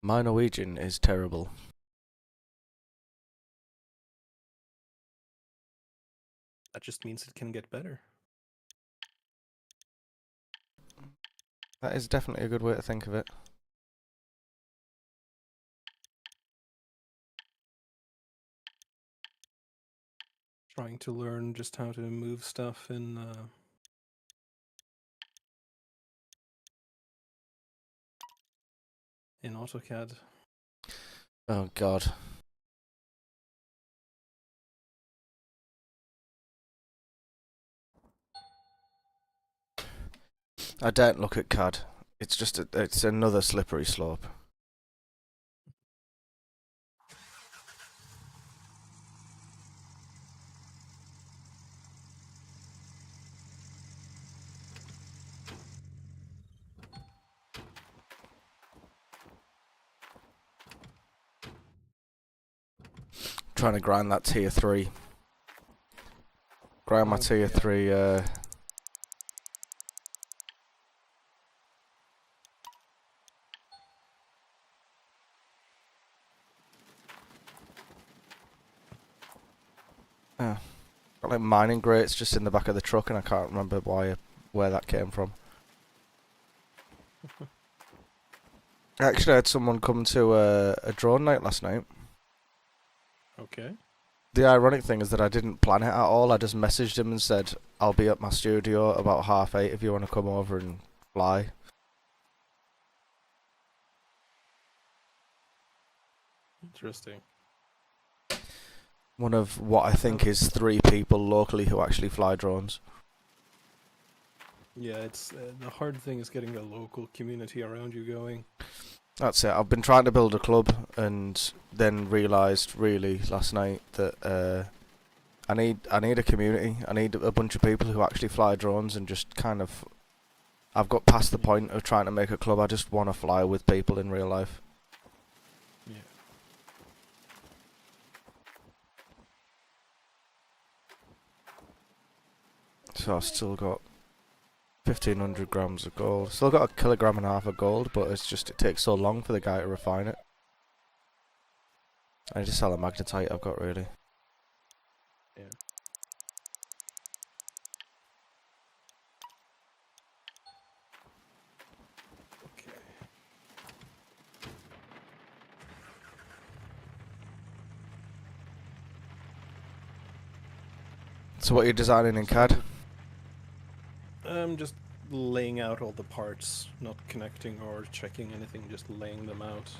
My Norwegian is terrible. That just means it can get better. That is definitely a good way to think of it. Trying to learn just how to move stuff in AutoCAD. Oh god. I don't look at CAD. It's just it's another slippery slope. Trying to grind that tier 3. Grind my tier Yeah. 3 got like mining grates just in the back of the truck and I can't remember where that came from. Actually, I had someone come to a drone night last night. Okay. The ironic thing is that I didn't plan it at all. I just messaged him and said, I'll be at my studio about 8:30 if you want to come over and fly. Interesting. One of what I think is 3 people locally who actually fly drones. Yeah, it's the hard thing is getting a local community around you going. That's it. I've been trying to build a club and then realised really last night that I need a community. I need a bunch of people who actually fly drones and just kind of... I've got past the point of trying to make a club. I just want to fly with people in real life. Yeah. So I've still got 1,500 grams of gold. Still got 1.5 kilograms of gold, but it's just it takes so long for the guy to refine it. I need to sell the magnetite I've got really. Yeah. Okay. So what are you designing in CAD? I'm just laying out all the parts, not connecting or checking anything, just laying them out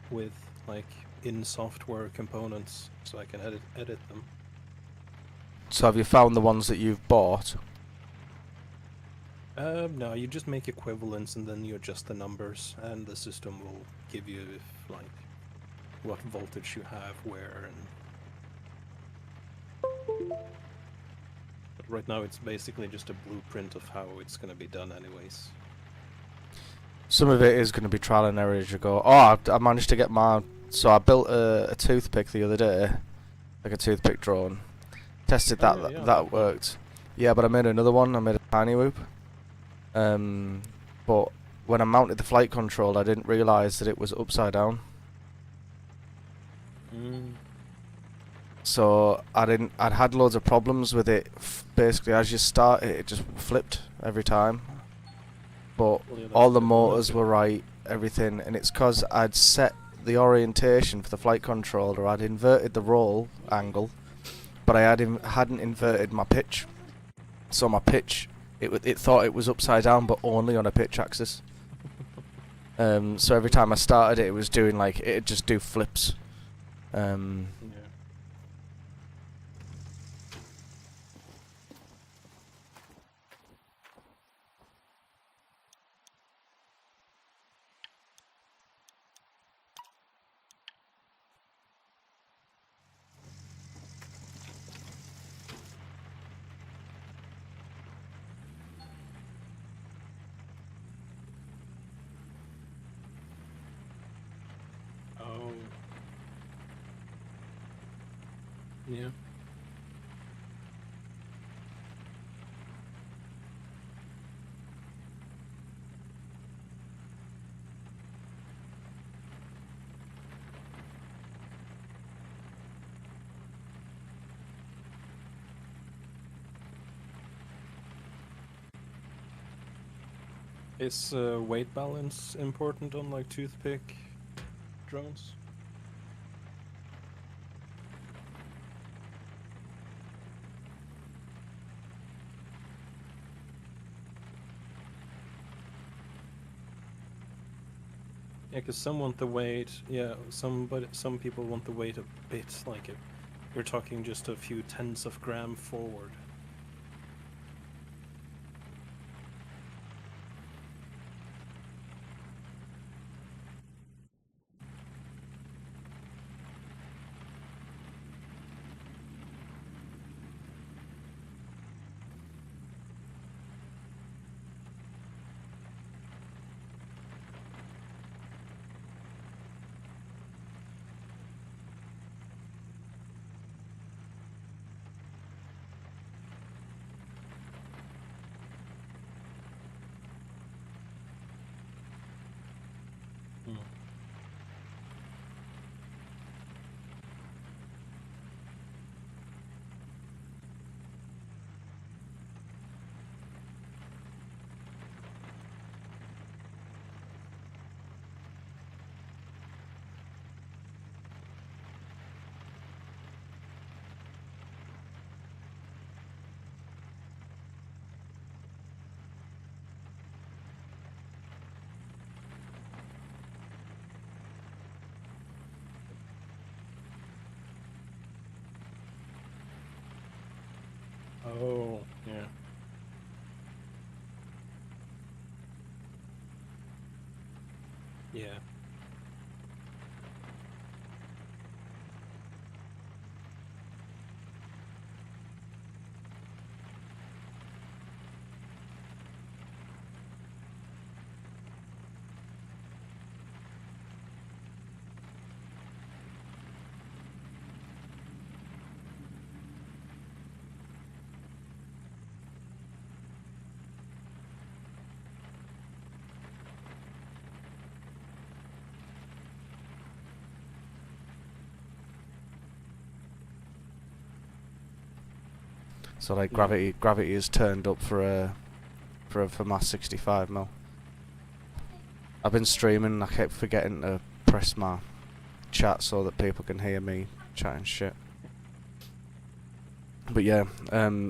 with like in software components so I can edit them. So have you found the ones that you've bought? No, you just make equivalents and then you adjust the numbers, and the system will give you like what voltage you have where. But right now it's basically just a blueprint of how it's going to be done, anyways. Some of it is going to be trial and error as you go. Oh, I managed to get my... So I built a toothpick the other day, like a toothpick drone. Tested that, Oh, yeah, that one. worked. Yeah, but I made another one. I made a tiny whoop. But when I mounted the flight control, I didn't realise that it was upside down. Mm. So I'd had loads of problems with it. Basically, as you start it, it just flipped every time. But Well, yeah, all that's the no motors good. were right, everything, and it's because I'd set the orientation for the flight controller. I'd inverted the roll angle, but I hadn't inverted my pitch. So my pitch, it thought it was upside down, but only on a pitch axis. So every time I started it, it was doing like it'd just do flips. Yeah. Oh. Yeah. Is weight balance important on like toothpick drones? Yeah, because some want the weight. Yeah, some people want the weight a bit like it. We're talking just a few tenths of gram forward. Hmm. Oh, yeah. Yeah. So like Yeah. gravity is turned up for mass 65 mil. I've been streaming and I kept forgetting to press my chat so that people can hear me chatting shit. But yeah,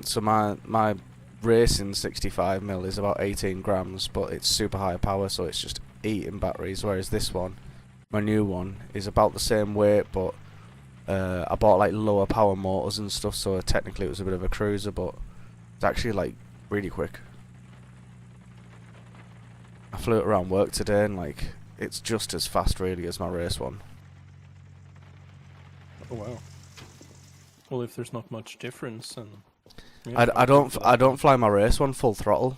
so my racing 65 mil is about 18 grams, but it's super high power, so it's just eating batteries. Whereas this one, my new one, is about the same weight, but I bought like lower power motors and stuff, so technically it was a bit of a cruiser, but it's actually like really quick. I flew it around work today, and like it's just as fast really as my race one. Oh wow. Well, if there's not much difference, and I don't fly my race one full throttle,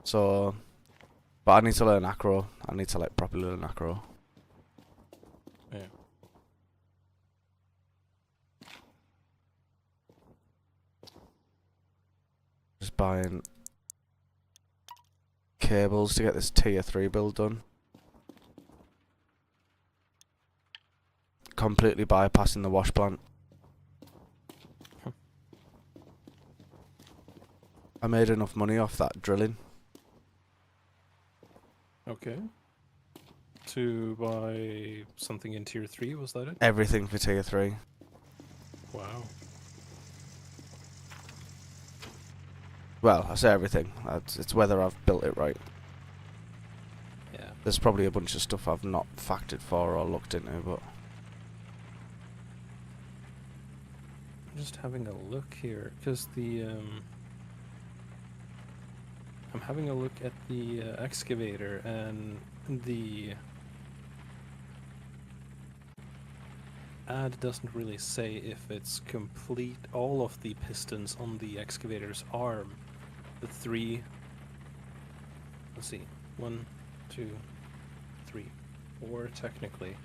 so but I need to learn acro. I need to like properly learn acro. Yeah. Just buying cables to get this tier 3 build done. Completely bypassing the wash plant. I made enough money off that drilling. Okay. To buy something in tier 3, was that it? Everything for tier 3. Wow. Well, I say everything. It's whether I've built it right. Yeah. There's probably a bunch of stuff I've not factored for or looked into, but I'm just having a look here, because the I'm having a look at the excavator, and the ad doesn't really say if it's complete all of the pistons on the excavator's arm. The three, let's see, 1, 2, 3, 4 technically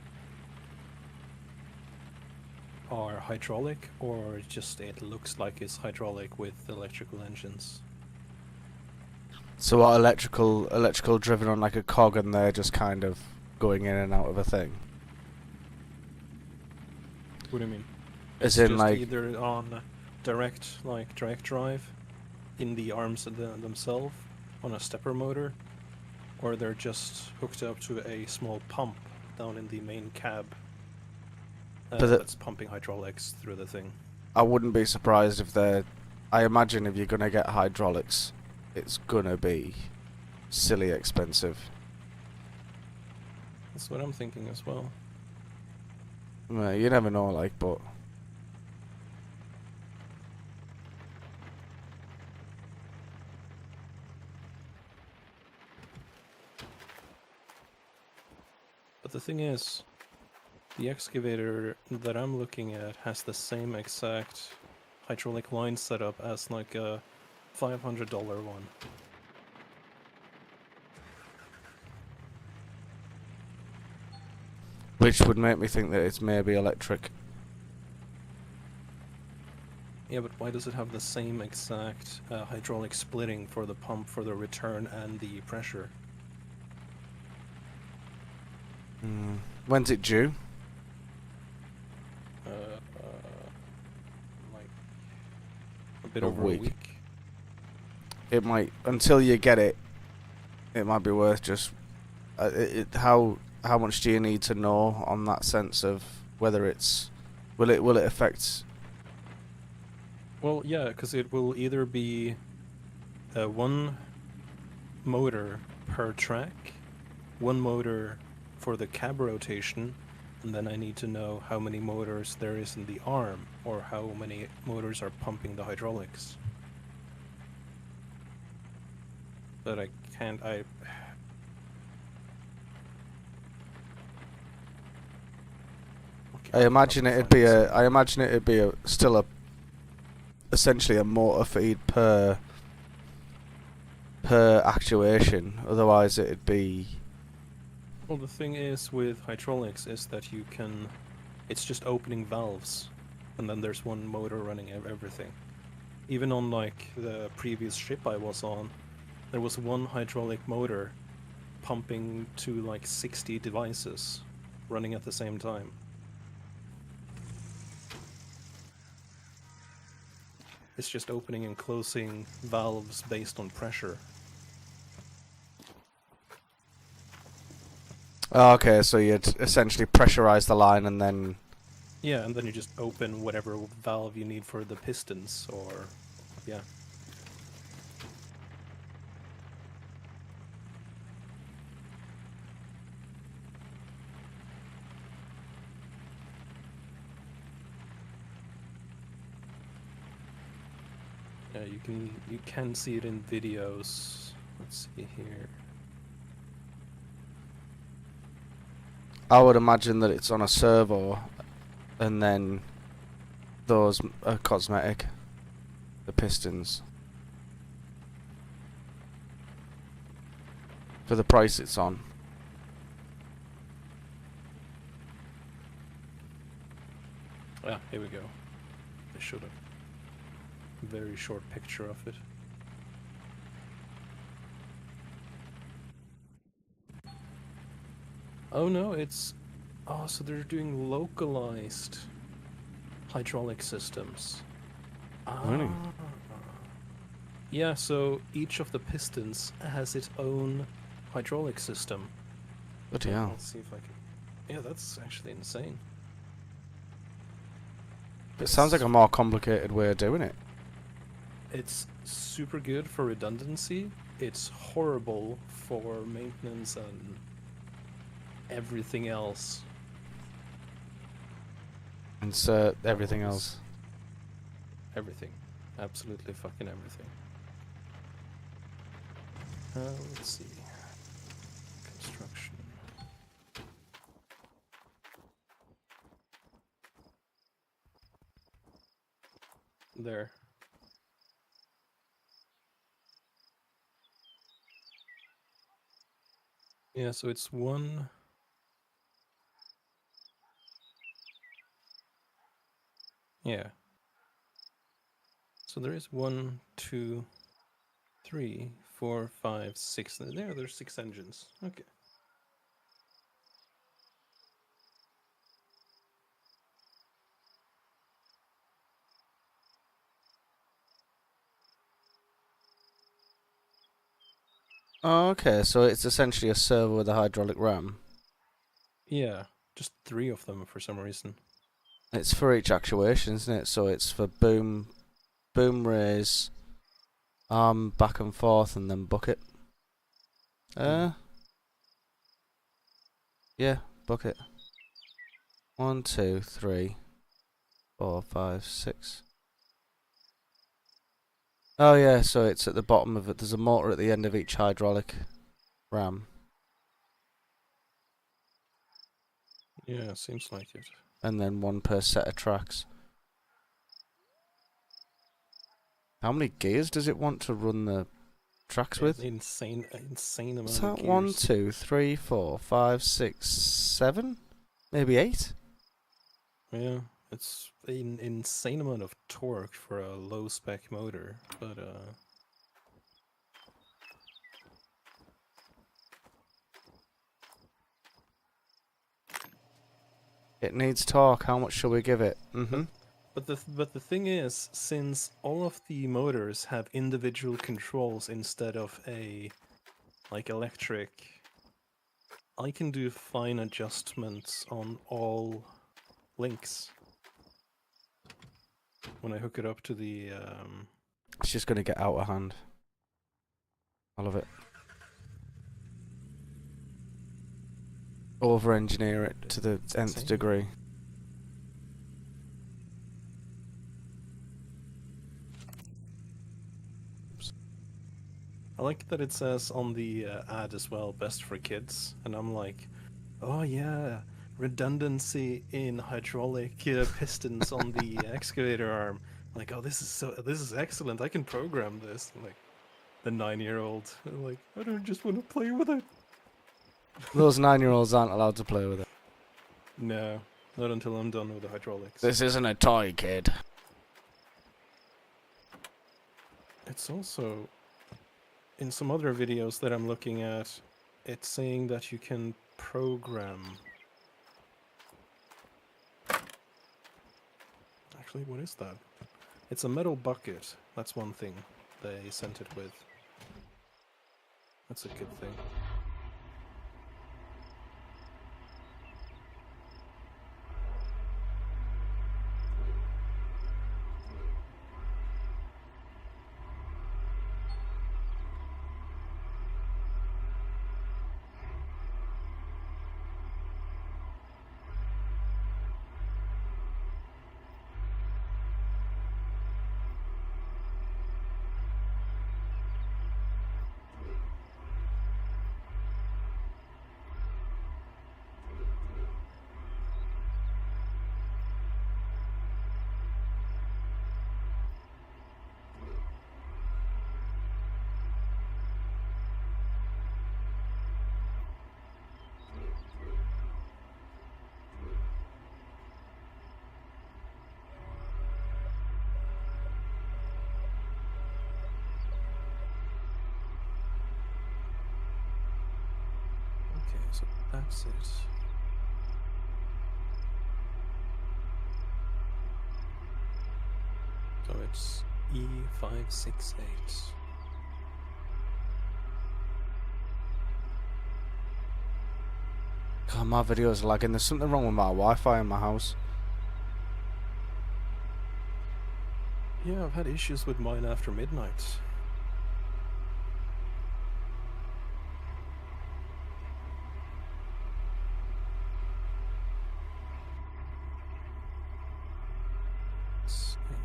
are hydraulic, or just it looks like it's hydraulic with electrical engines. so what, electrical driven on like a cog, and they're just kind of going in and out of a thing. What do you mean? As It's in just like either on direct drive in the arms of themselves on a stepper motor, or they're just hooked up to a small pump down in the main cab that's pumping hydraulics through the thing. I wouldn't be surprised if they're... I imagine if you're going to get hydraulics, it's going to be silly expensive. That's what I'm thinking as well. Well, you never know, like, but... But the thing is, the excavator that I'm looking at has the same exact hydraulic line setup as like a $500 one. Which would make me think that it's maybe electric. Yeah, but why does it have the same exact hydraulic splitting for the pump, for the return, and the pressure? When's it due? Like a bit A over week. a week. It might... Until you get it, it might be worth just... how much do you need to know on that sense of whether it's... Will it affect... Well, yeah, because it will either be one motor per track, one motor for the cab rotation, and then I need to know how many motors there is in the arm, or how many motors are pumping the hydraulics. But I can't, okay, I imagine it'd be still a essentially a motor feed per actuation. Otherwise, it'd be... Well, the thing is with hydraulics is that you can, it's just opening valves, and then there's one motor running everything. Even on like the previous ship I was on, there was one hydraulic motor pumping to like 60 devices running at the same time. It's just opening and closing valves based on pressure. Oh, okay, so you'd essentially pressurize the line and then... Yeah, and then you just open whatever valve you need for the pistons, or... yeah. Yeah, you can see it in videos. Let's see here. I would imagine that it's on a servo, and then those are cosmetic. The pistons. For the price it's on. Ah, here we go. I showed a very short picture of it. Oh no, it's... oh, so they're doing localized hydraulic systems. Really? Yeah, so each of the pistons has its own hydraulic system. Bloody hell. Let's see if I can... yeah, that's actually insane. It sounds like a more complicated way of doing it. It's super good for redundancy. It's horrible for maintenance and everything else. Insert everything else. Everything. Absolutely fucking everything. Let's see. Construction. There. Yeah, so it's one... yeah. So there is 1, 2, 3, 4, 5, 6. There's 6 engines. Okay. Oh, okay, so it's essentially a servo with a hydraulic ram. Yeah, just 3 of them for some reason. It's for each actuation, isn't it? So it's for boom, raise, arm back and forth, and then bucket. Yeah, bucket. 1, 2, 3, 4, 5, 6. Oh yeah, so it's at the bottom of it. There's a motor at the end of each hydraulic ram, Yeah, seems like it. and then one per set of tracks. How many gears does it want to run the tracks with? Insane amount What's of that? gears. 1, 2, 3, 4, 5, 6, 7? Maybe 8? Yeah, it's an insane amount of torque for a low spec motor, but It needs torque. How much shall we give it? but the thing is, since all of the motors have individual controls instead of a like electric, I can do fine adjustments on all links when I hook it up to the It's just going to get out of hand. I love it. Over-engineer it to the It's nth insane. degree. I like that it says on the ad as well, best for kids, and I'm like, oh yeah, redundancy in hydraulic pistons on the excavator arm. Like, oh, this is excellent. I can program this. Like, the 9-year-old, like, I don't just want to play with it. Those 9-year-olds aren't allowed to play with it. No, not until I'm done with the hydraulics. This isn't a toy, kid. It's also in some other videos that I'm looking at, it's saying that you can program. Actually, what is that? It's a metal bucket. That's one thing they sent it with. That's a good thing. Okay, so that's it. So it's E568. God, my video's lagging. There's something wrong with my Wi-Fi in my house. Yeah, I've had issues with mine after midnight. It's 8.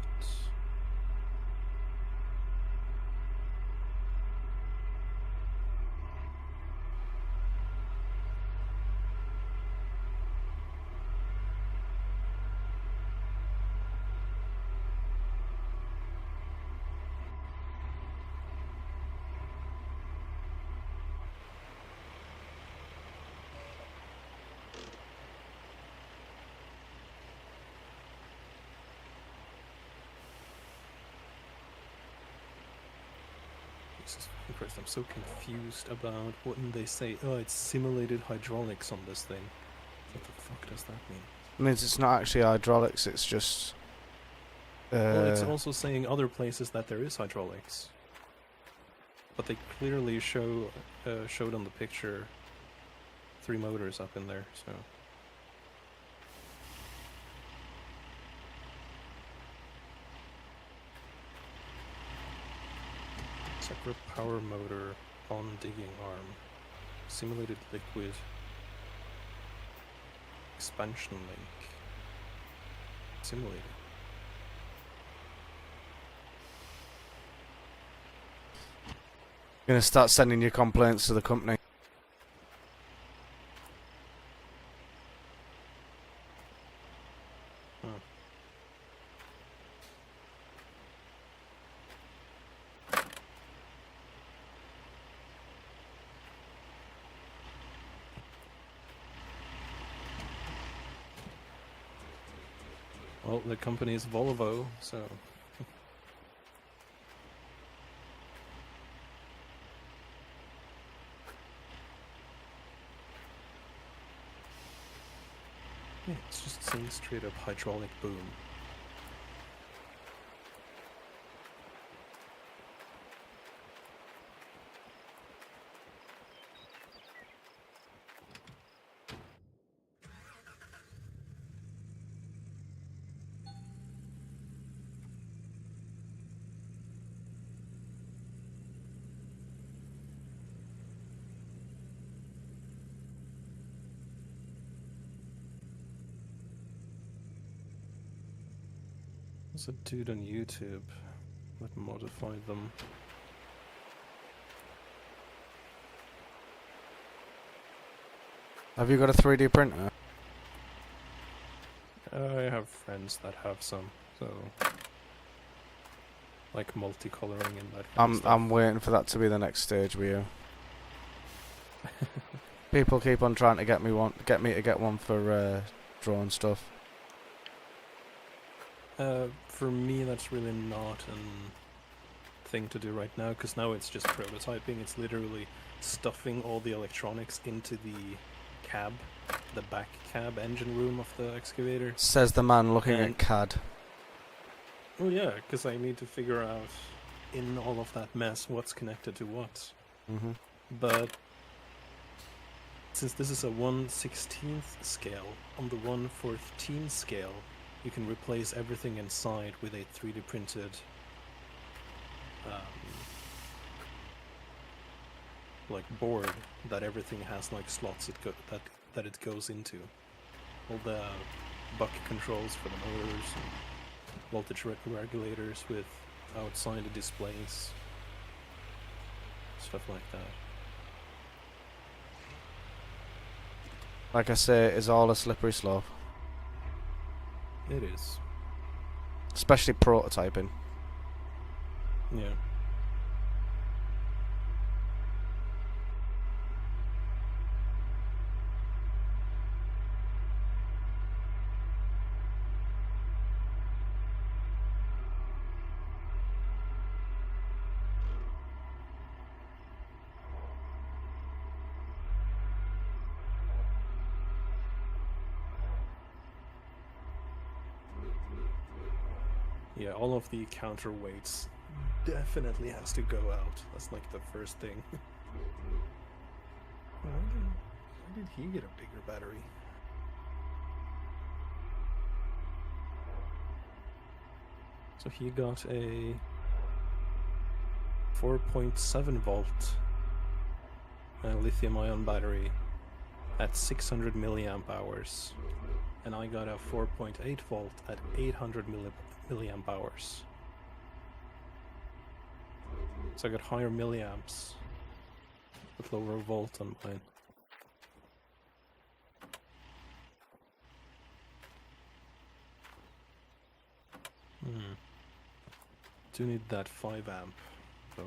Jesus fucking Christ, I'm so confused about what they say. Oh, it's simulated hydraulics on this thing. What the fuck does that mean? It means it's not actually hydraulics, it's just... Well, it's also saying other places that there is hydraulics. But they clearly showed on the picture 3 motors up in there, so... Separate power motor on digging arm. Simulated liquid. Expansion link. Simulated. Gonna start sending your complaints to the company. Huh. Well, the company is Volvo, so... Yeah, it's just saying straight up hydraulic boom. There's a dude on YouTube that modified them. Have you got a 3D printer? I have friends that have some, so... Like multicoloring and that kind of stuff. I'm waiting for that to be the next stage with you. People keep on trying to get me to get one for drone stuff. For me, that's really not a thing to do right now, because now it's just prototyping. It's literally stuffing all the electronics into the cab, the back cab engine room of the excavator. Says the man looking And- at CAD. Oh yeah, because I need to figure out in all of that mess what's connected to what. Mm-hmm. But since this is a 1/16th scale, on the 1/14 scale, you can replace everything inside with a 3D printed like board that everything has like slots that it goes into. All the buck controls for the motors, and voltage regulators with outside the displays, stuff like that. Like I say, it's all a slippery slope. It is. Especially prototyping. Yeah. Yeah, all of the counterweights definitely has to go out. That's like the first thing. Why did he get a bigger battery? So he got a 4.7 volt lithium ion battery at 600 milliamp hours. And I got a 4.8 volt at 800 milliamp hours. So I got higher milliamps with lower volt on mine. Do need that 5 amp though.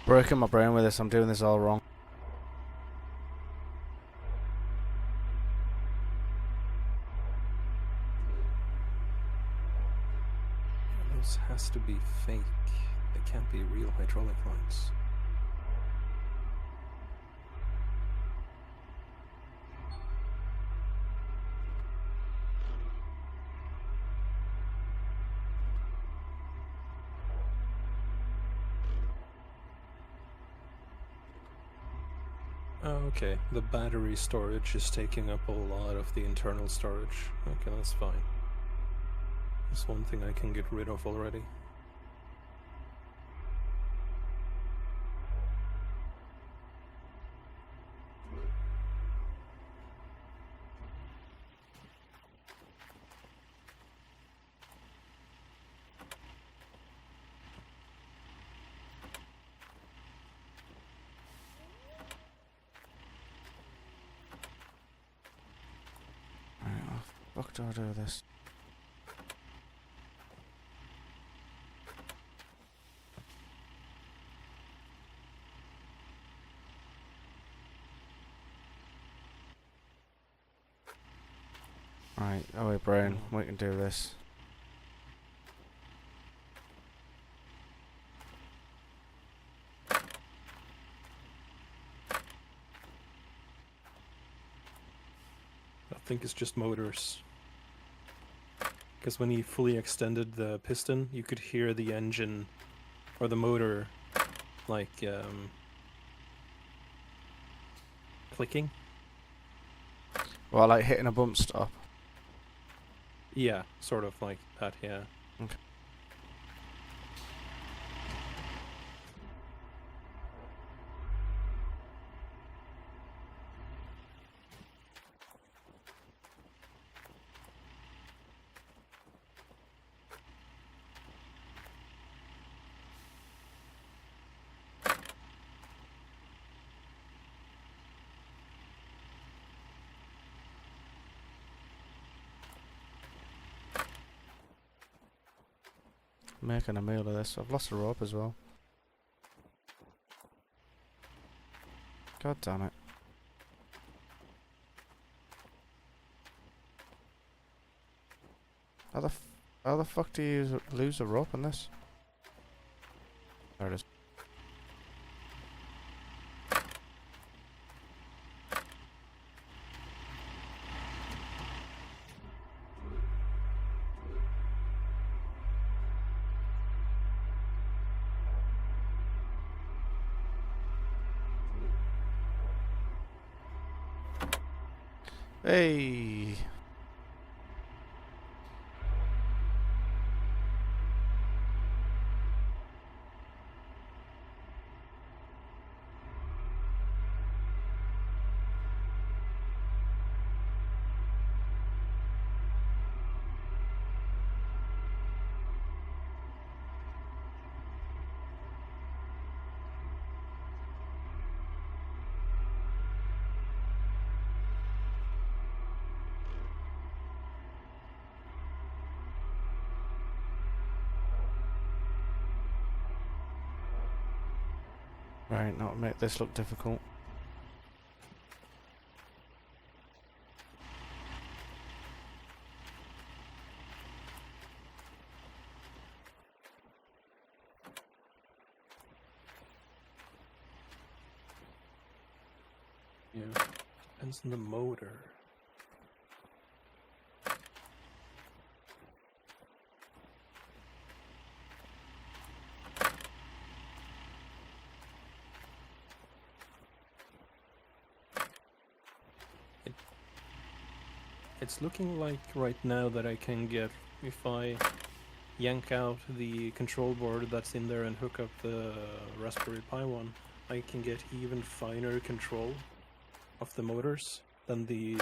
Breaking my brain with this. I'm doing this all wrong. Those has to be fake. They can't be real hydraulic lines. Okay, the battery storage is taking up a lot of the internal storage. Okay, that's fine. That's one thing I can get rid of already. Right, how the fuck do I do this? Right, oh wait, brain, we can do this. I think it's just motors. Because when he fully extended the piston, you could hear the engine or the motor like clicking. Well, like hitting a bump stop. Yeah, sort of like that, yeah. Okay. Making a meal of this. I've lost a rope as well. God damn it. How the fuck do you lose a rope on this? There it is. Hey. Right, not make this look difficult. Yeah. Depends on the motor. It's looking like right now that I can get, if I yank out the control board that's in there and hook up the Raspberry Pi one, I can get even finer control of the motors than the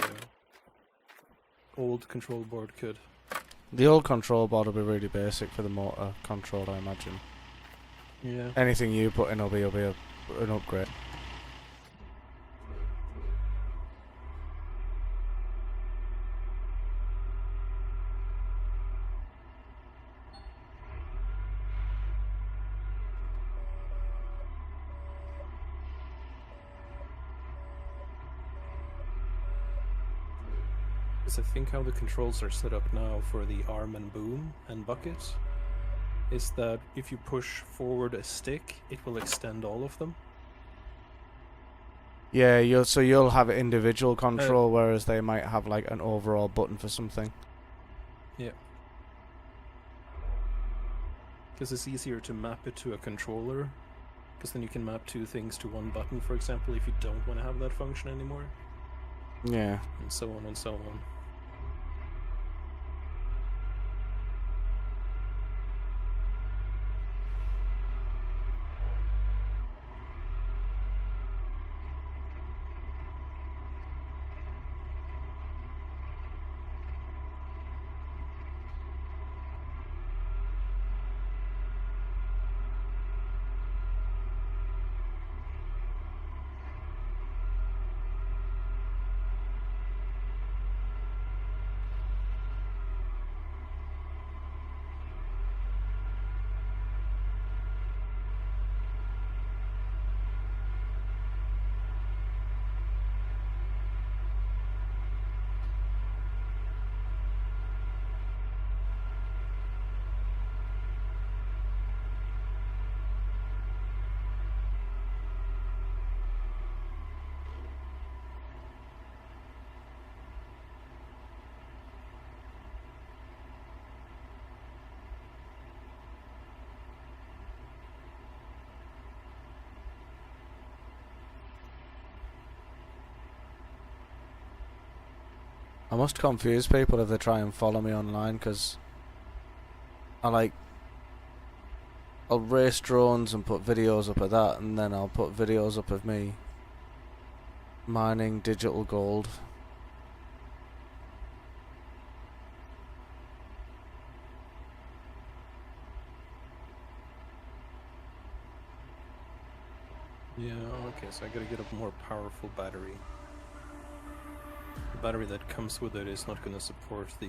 old control board could. The old control board will be really basic for the motor control, I imagine. Yeah. Anything you put in will be an upgrade. Because I think how the controls are set up now for the arm and boom and bucket is that if you push forward a stick, it will extend all of them. Yeah, you'll have individual control, whereas they might have like an overall button for something. Yeah. Because it's easier to map it to a controller, because then you can map two things to one button, for example, if you don't want to have that function anymore. Yeah. And so on and so on. I must confuse people if they try and follow me online, because I'll race drones and put videos up of that, and then I'll put videos up of me mining digital gold. Yeah, okay, so I gotta get a more powerful battery. The battery that comes with it is not gonna support the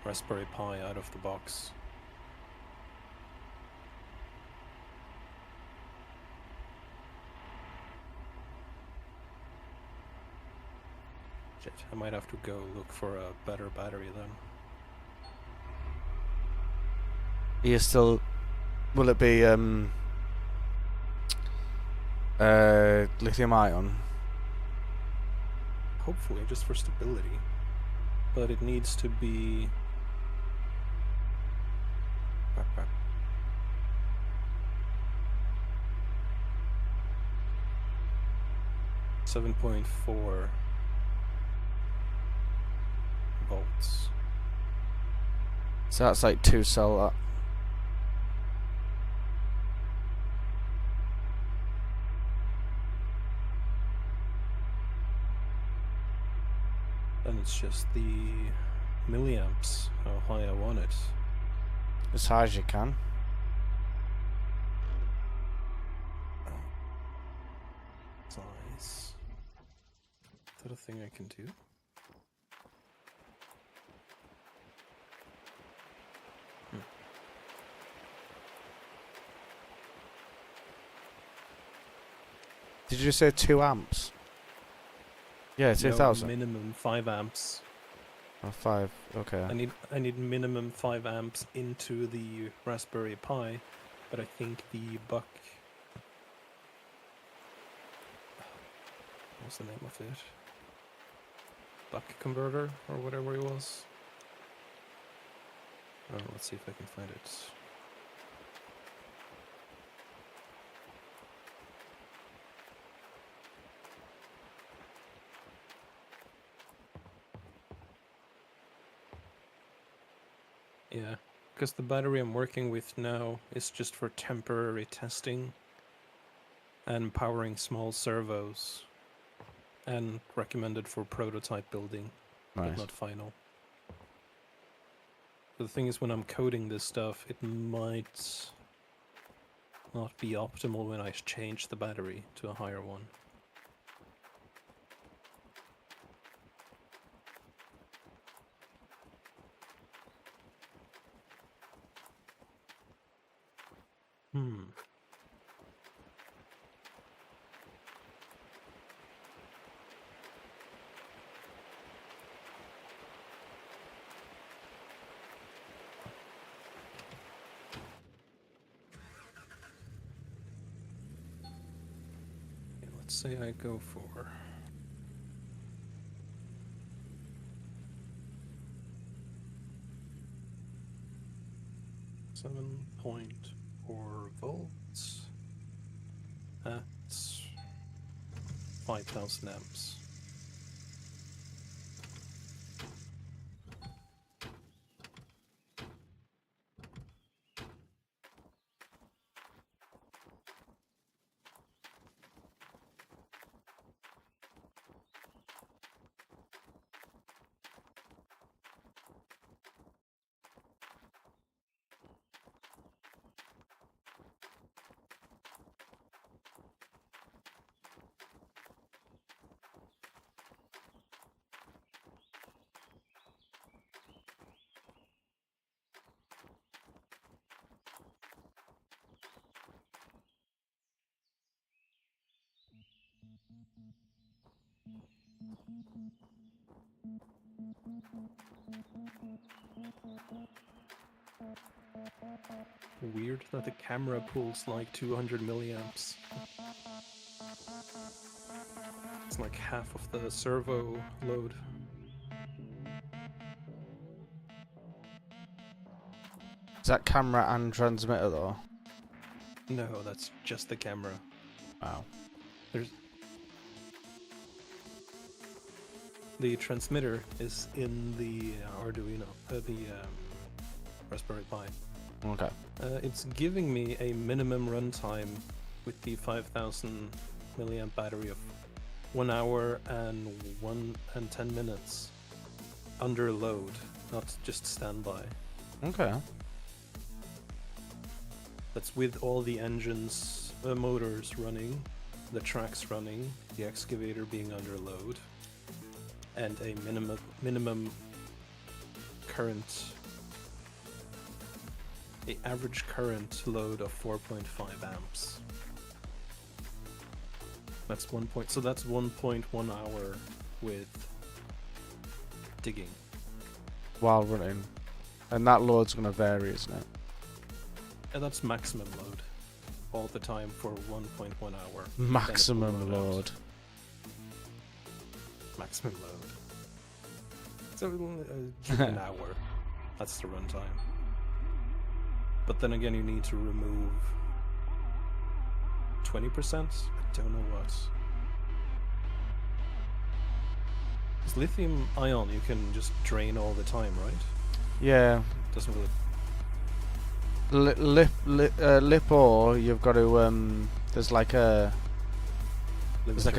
Raspberry Pi out of the box. Shit, I might have to go look for a better battery then. You still... Will it be lithium ion? Hopefully, just for stability. But it needs to be... 7.4 volts. So that's like 2 cell that. And it's just the milliamps, how high I want it. As high as you can. Size. Is that a thing I can do? Did you say 2 amps? Yeah, 2000. No, minimum 5 amps. Oh, 5, okay. I need minimum 5 amps into the Raspberry Pi, but I think the buck... What's the name of it? Buck converter, or whatever it was. Oh, let's see if I can find it. Yeah, because the battery I'm working with now is just for temporary testing and powering small servos, and recommended for prototype building, Nice. but not final. The thing is, when I'm coding this stuff, it might not be optimal when I change the battery to a higher one. let's say I go for 7.4 volts at 5,000 amps. Weird that the camera pulls like 200 milliamps. It's like half of the servo load. Is that camera and transmitter though? No, that's just the camera. Wow. There's the transmitter is in the Arduino, the Raspberry Pi. Okay. It's giving me a minimum runtime with the 5,000 milliamp battery of 1 hour and 10 minutes under load, not just standby. Okay. That's with all the engines, motors running, the tracks running, the excavator being under load, and a minimum current, the average current load of 4.5 amps. That's 1.1 hour with digging. While running. And that load's going to vary, isn't it? And that's maximum load all the time for 1.1 hour. Maximum load. Maximum load. So an hour. That's the runtime. But then again, you need to remove 20%. I don't know what. Because lithium ion you can just drain all the time, right? Yeah. Doesn't really. Lipo, you've got to there's like a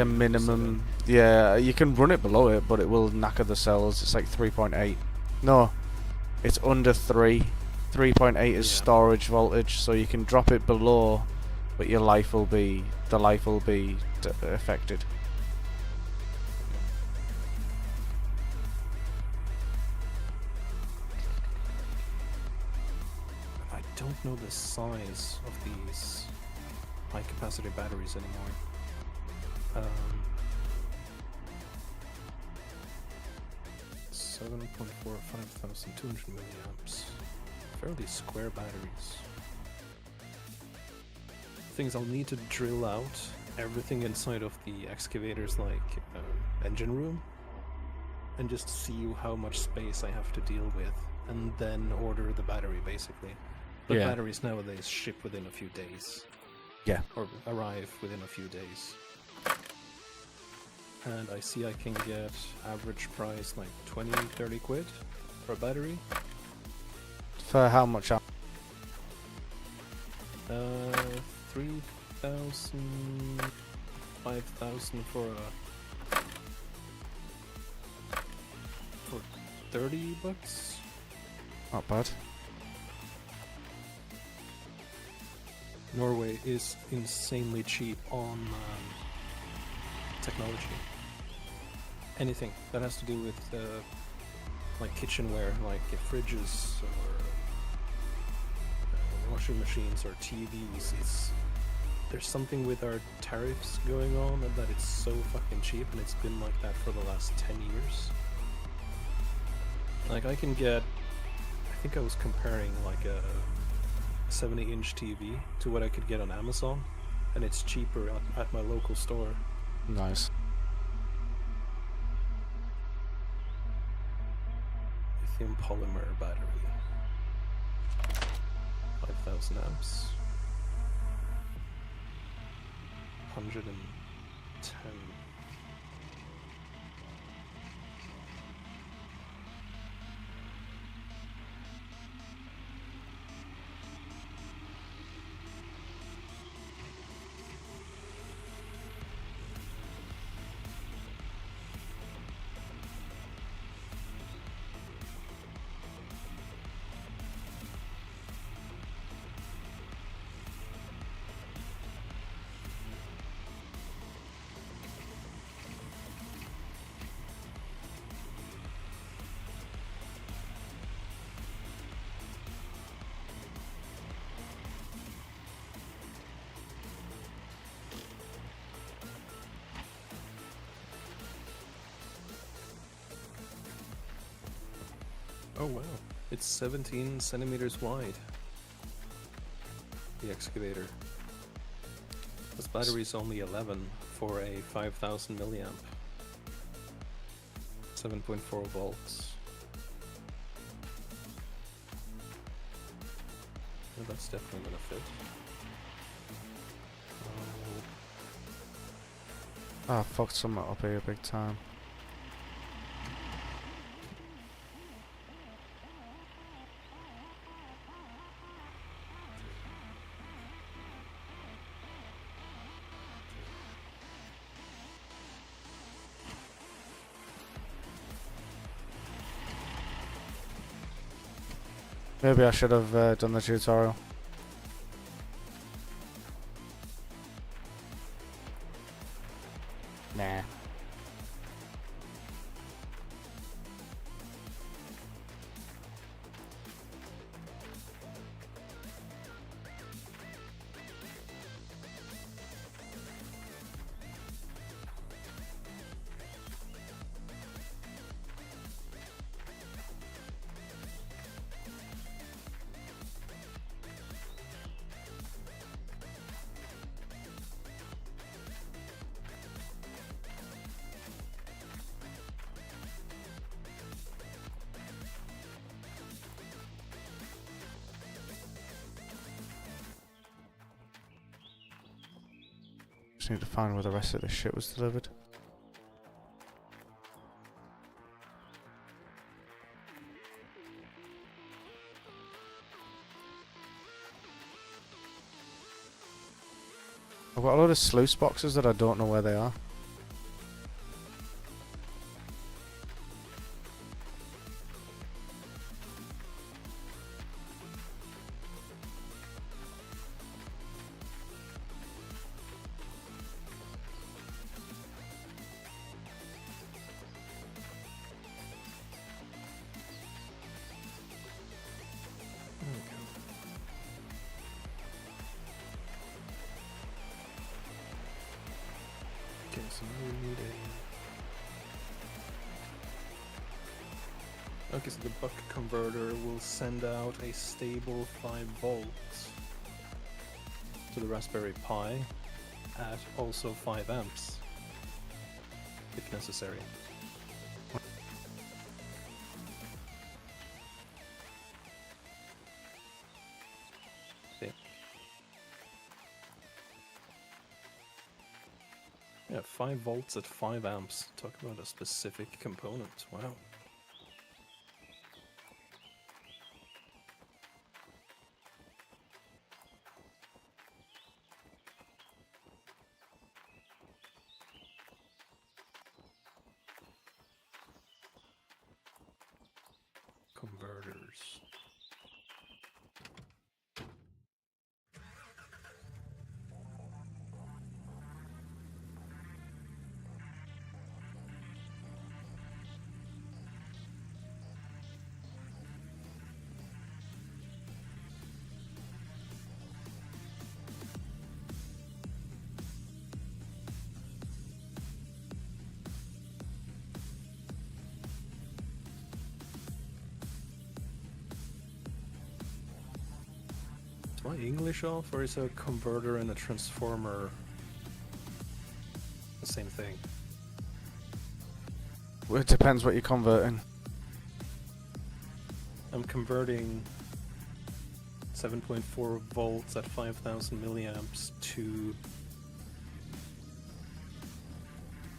minimum. Yeah, you can run it below it, but it will knacker the cells. It's like 3.8. No, it's under 3. 3.8 is storage voltage, so you can drop it below, but the life will be affected. I don't know the size of these high capacity batteries anymore. 7.4, 5,200 milliamps. Fairly square batteries. Things I'll need to drill out everything inside of the excavator's like engine room and just see how much space I have to deal with, and then order the battery basically. But Yeah. batteries nowadays ship within a few days. Yeah. Or arrive within a few days. And I see I can get average price like 20-30 quid for a battery. For how much? 3,000, 5,000 for 30 bucks. Not bad. Norway is insanely cheap on technology. Anything that has to do with like kitchenware, like fridges or washing machines or TVs. There's something with our tariffs going on and that it's so fucking cheap, and it's been like that for the last 10 years. Like I can get, I think I was comparing like a 70-inch TV to what I could get on Amazon, and it's cheaper at my local store Nice. Lithium polymer battery. 5,000 amps. 110. Oh wow, it's 17 centimeters wide. The excavator. This battery's only 11 for a 5,000 milliamp. 7.4 volts. Yeah, that's definitely gonna fit. Ah, fucked something up here big time. Maybe I should have done the tutorial. Nah. Just need to find where the rest of this shit was delivered. I've got a lot of sluice boxes that I don't know where they are. Okay, so now we need a... Okay, so the buck converter will send out a stable 5 volts to the Raspberry Pi at also 5 amps, if necessary. Yeah, 5 volts at 5 amps. Talk about a specific component. Wow. Converters. Is my English off, or is a converter and a transformer the same thing. Well, it depends what you're converting. I'm converting 7.4 volts at 5,000 milliamps to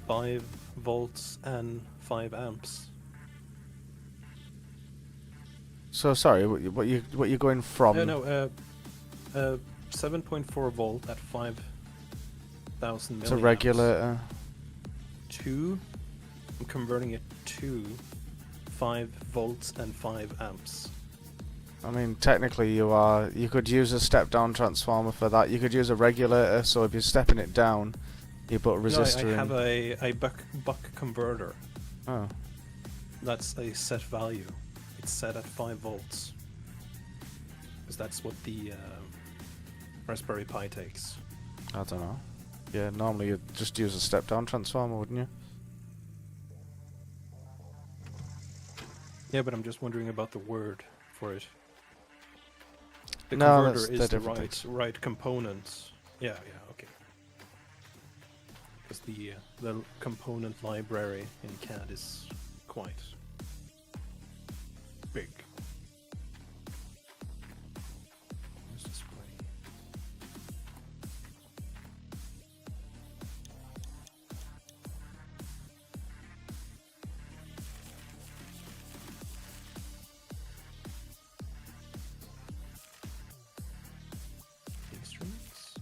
5 volts and 5 amps. So sorry, what you going from? No, 7.4 volt at 5,000 milliamps. It's a regulator. I'm converting it to 5 volts and 5 amps. I mean, technically you could use a step-down transformer for that. You could use a regulator, so if you're stepping it down, you put a resistor no, I in. have a buck converter. Oh. That's a set value. It's set at 5 volts. Because that's what the Raspberry Pi takes. I don't know. Yeah, normally you'd just use a step-down transformer, wouldn't you? Yeah, but I'm just wondering about the word for it. The No, converter they're is the different things. right components. Yeah, okay. Because the component library in CAD is quite big. Let's display. Instruments.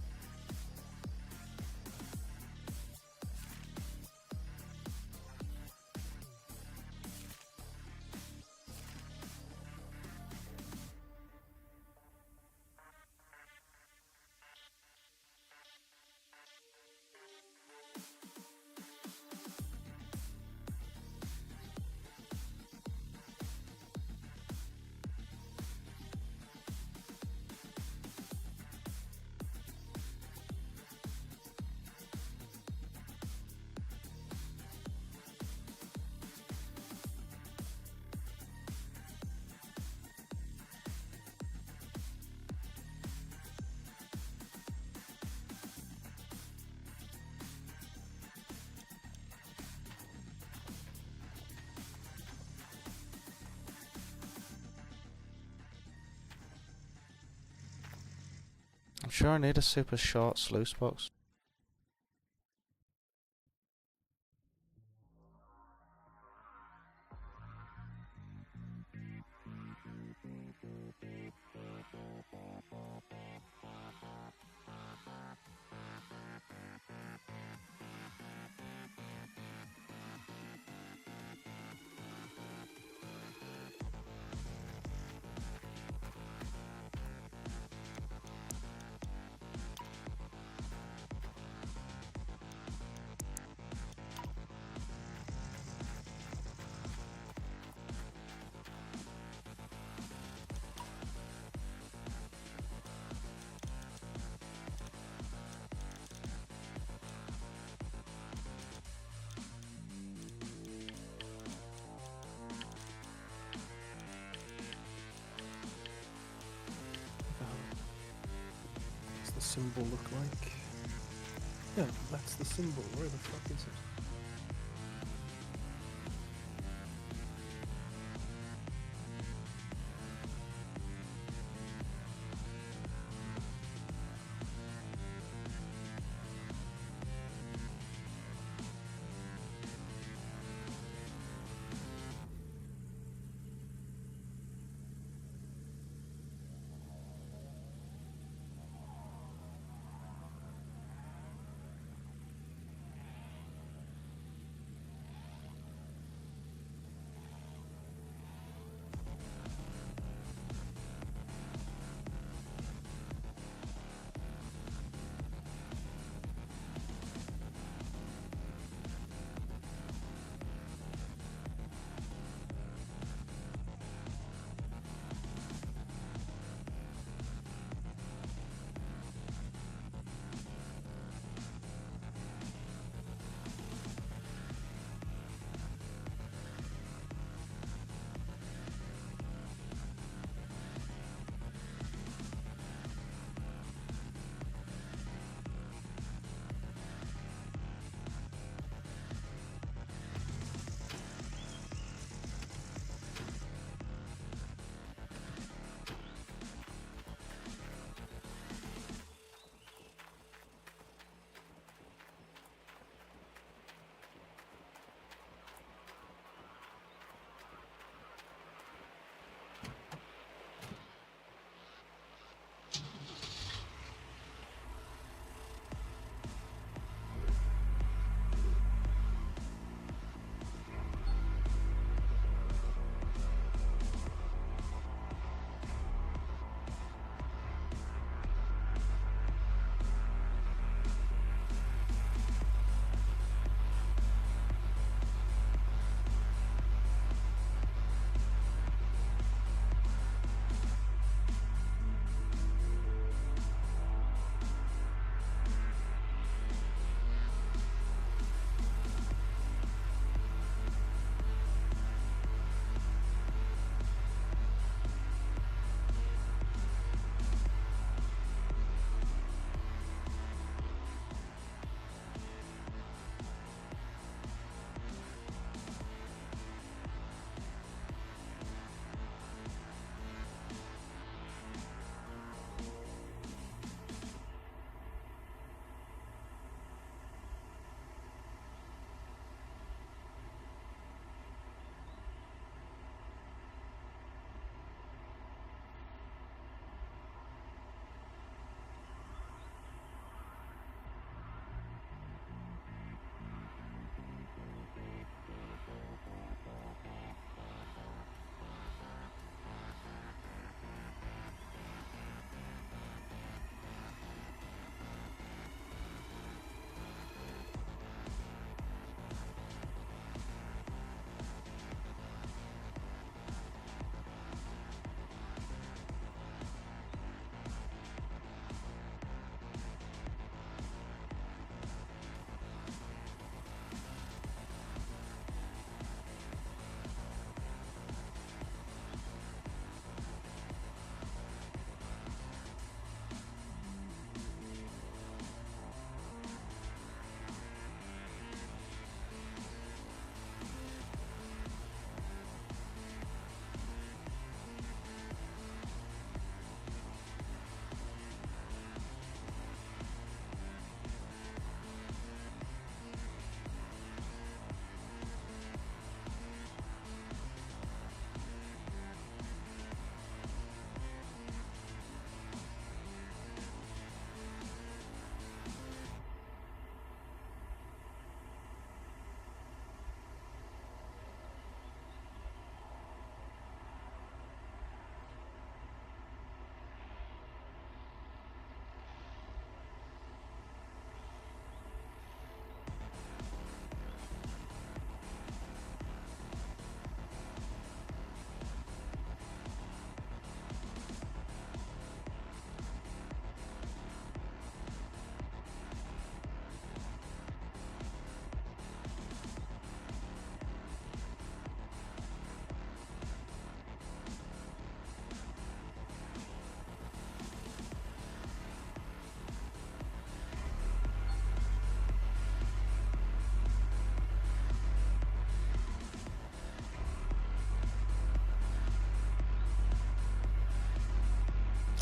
I'm sure I need a super short sluice box. What's the symbol look like? Yeah, that's the symbol. Where the fuck is it?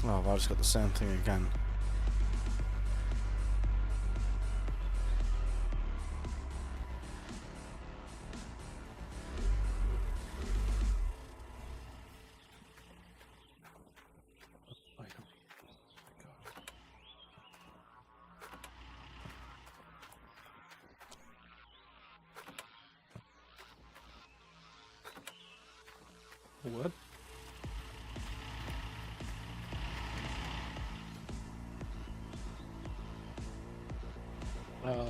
Oh, I've just got the same thing again. I don't. God. What? Yeah.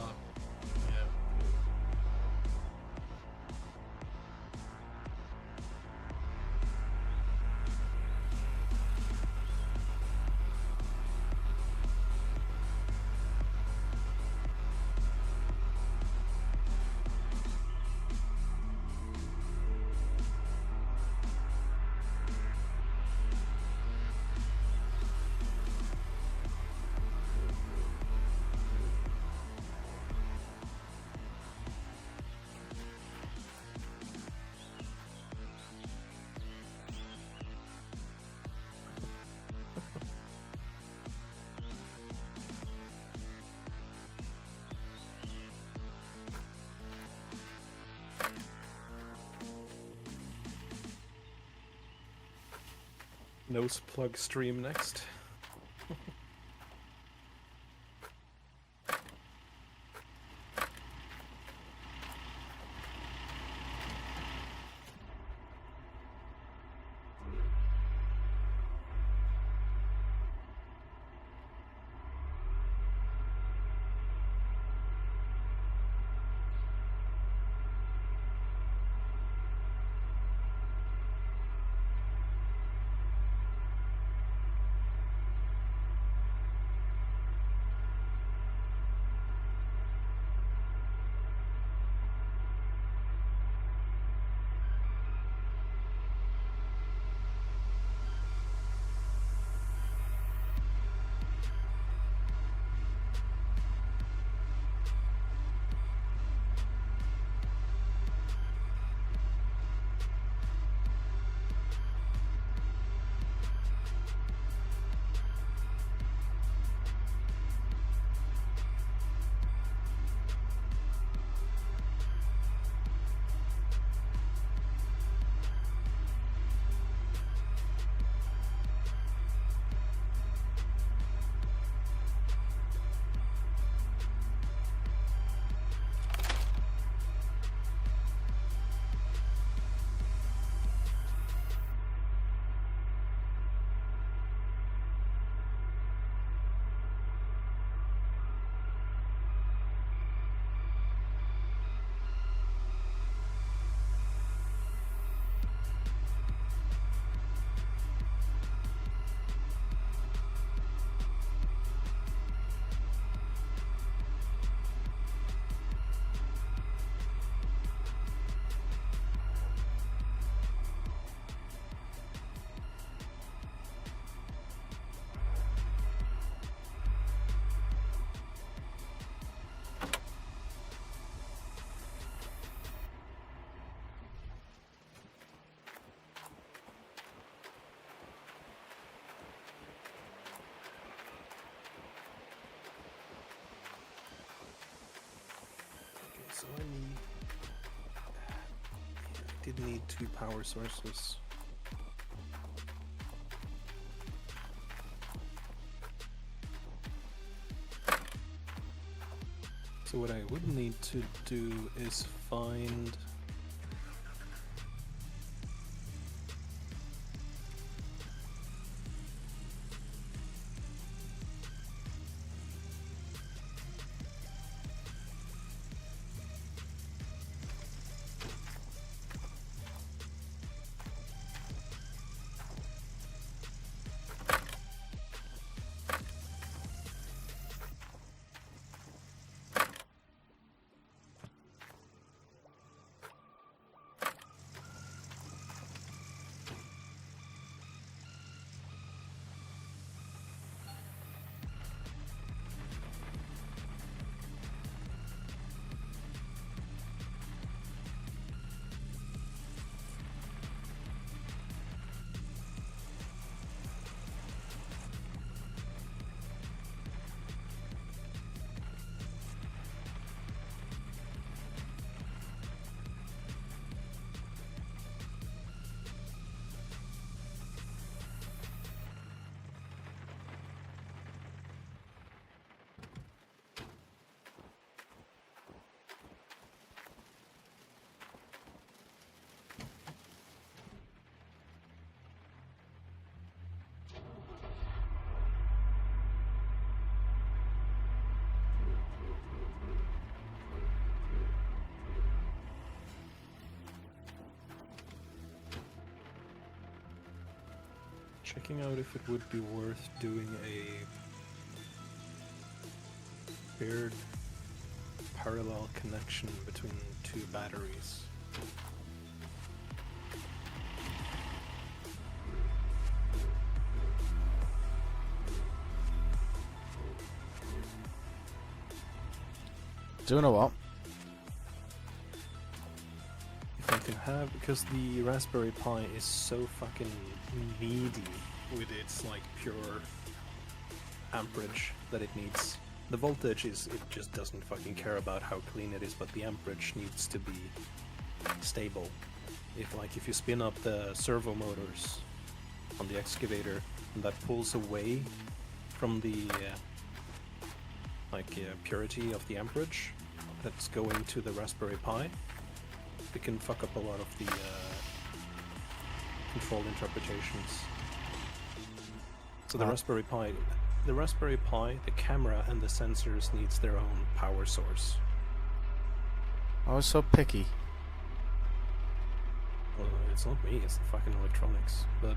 Nose plug stream next. So I need. I did need 2 power sources. So what I would need to do is find. Checking out if it would be worth doing a paired parallel connection between two batteries. Do you know what? If I can have, because the Raspberry Pi is so fucking needy with its like pure amperage that it needs. The voltage is, it just doesn't fucking care about how clean it is, but the amperage needs to be stable. If you spin up the servo motors on the excavator and that pulls away from the purity of the amperage that's going to the Raspberry Pi, it can fuck up a lot of the control interpretations. So the Raspberry Pi, the camera and the sensors needs their own power source. I was so picky. Well, it's not me, it's the fucking electronics. But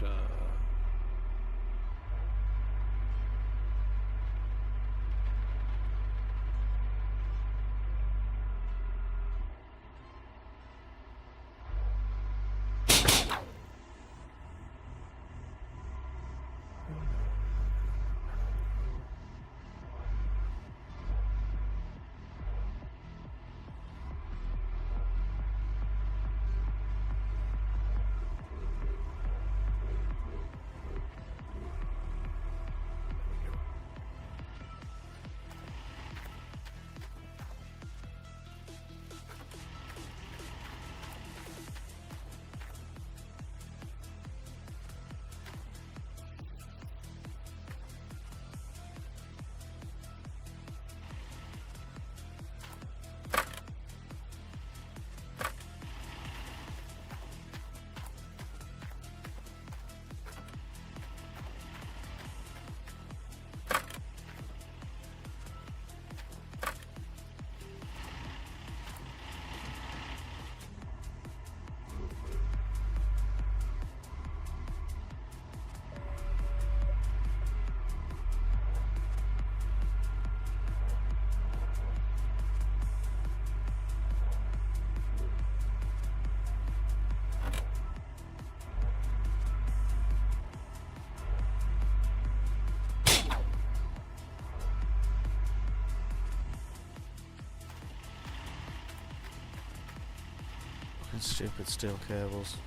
Stupid steel cables.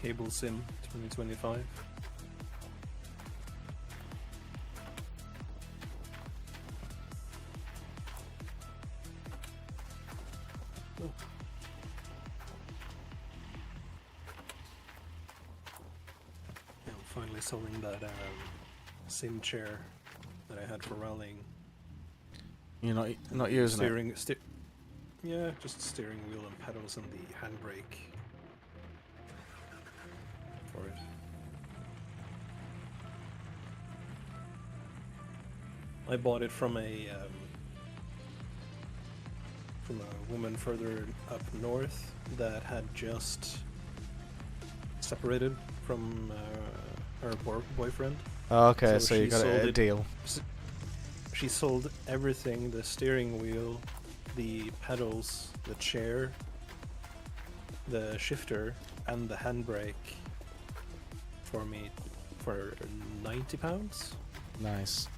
Cable Sim 2025. Oh. Yeah, I'm finally selling that sim chair that I had for rallying. You're not using it. Yeah, just steering wheel and pedals and the handbrake for it. I bought it from a woman further up north that had just separated from her boyfriend. Oh, okay, So so you she got sold a it- deal. She sold everything: the steering wheel, the pedals, the chair, the shifter, and the handbrake for me for £90. Nice.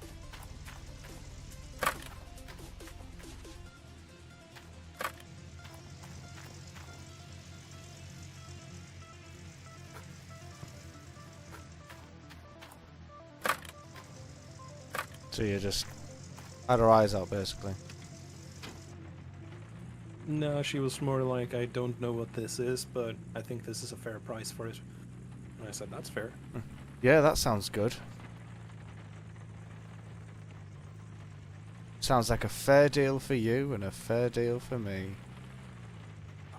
So you just had her eyes out, basically. No, she was more like, I don't know what this is, but I think this is a fair price for it. And I said, that's fair. Yeah, that sounds good. Sounds like a fair deal for you and a fair deal for me.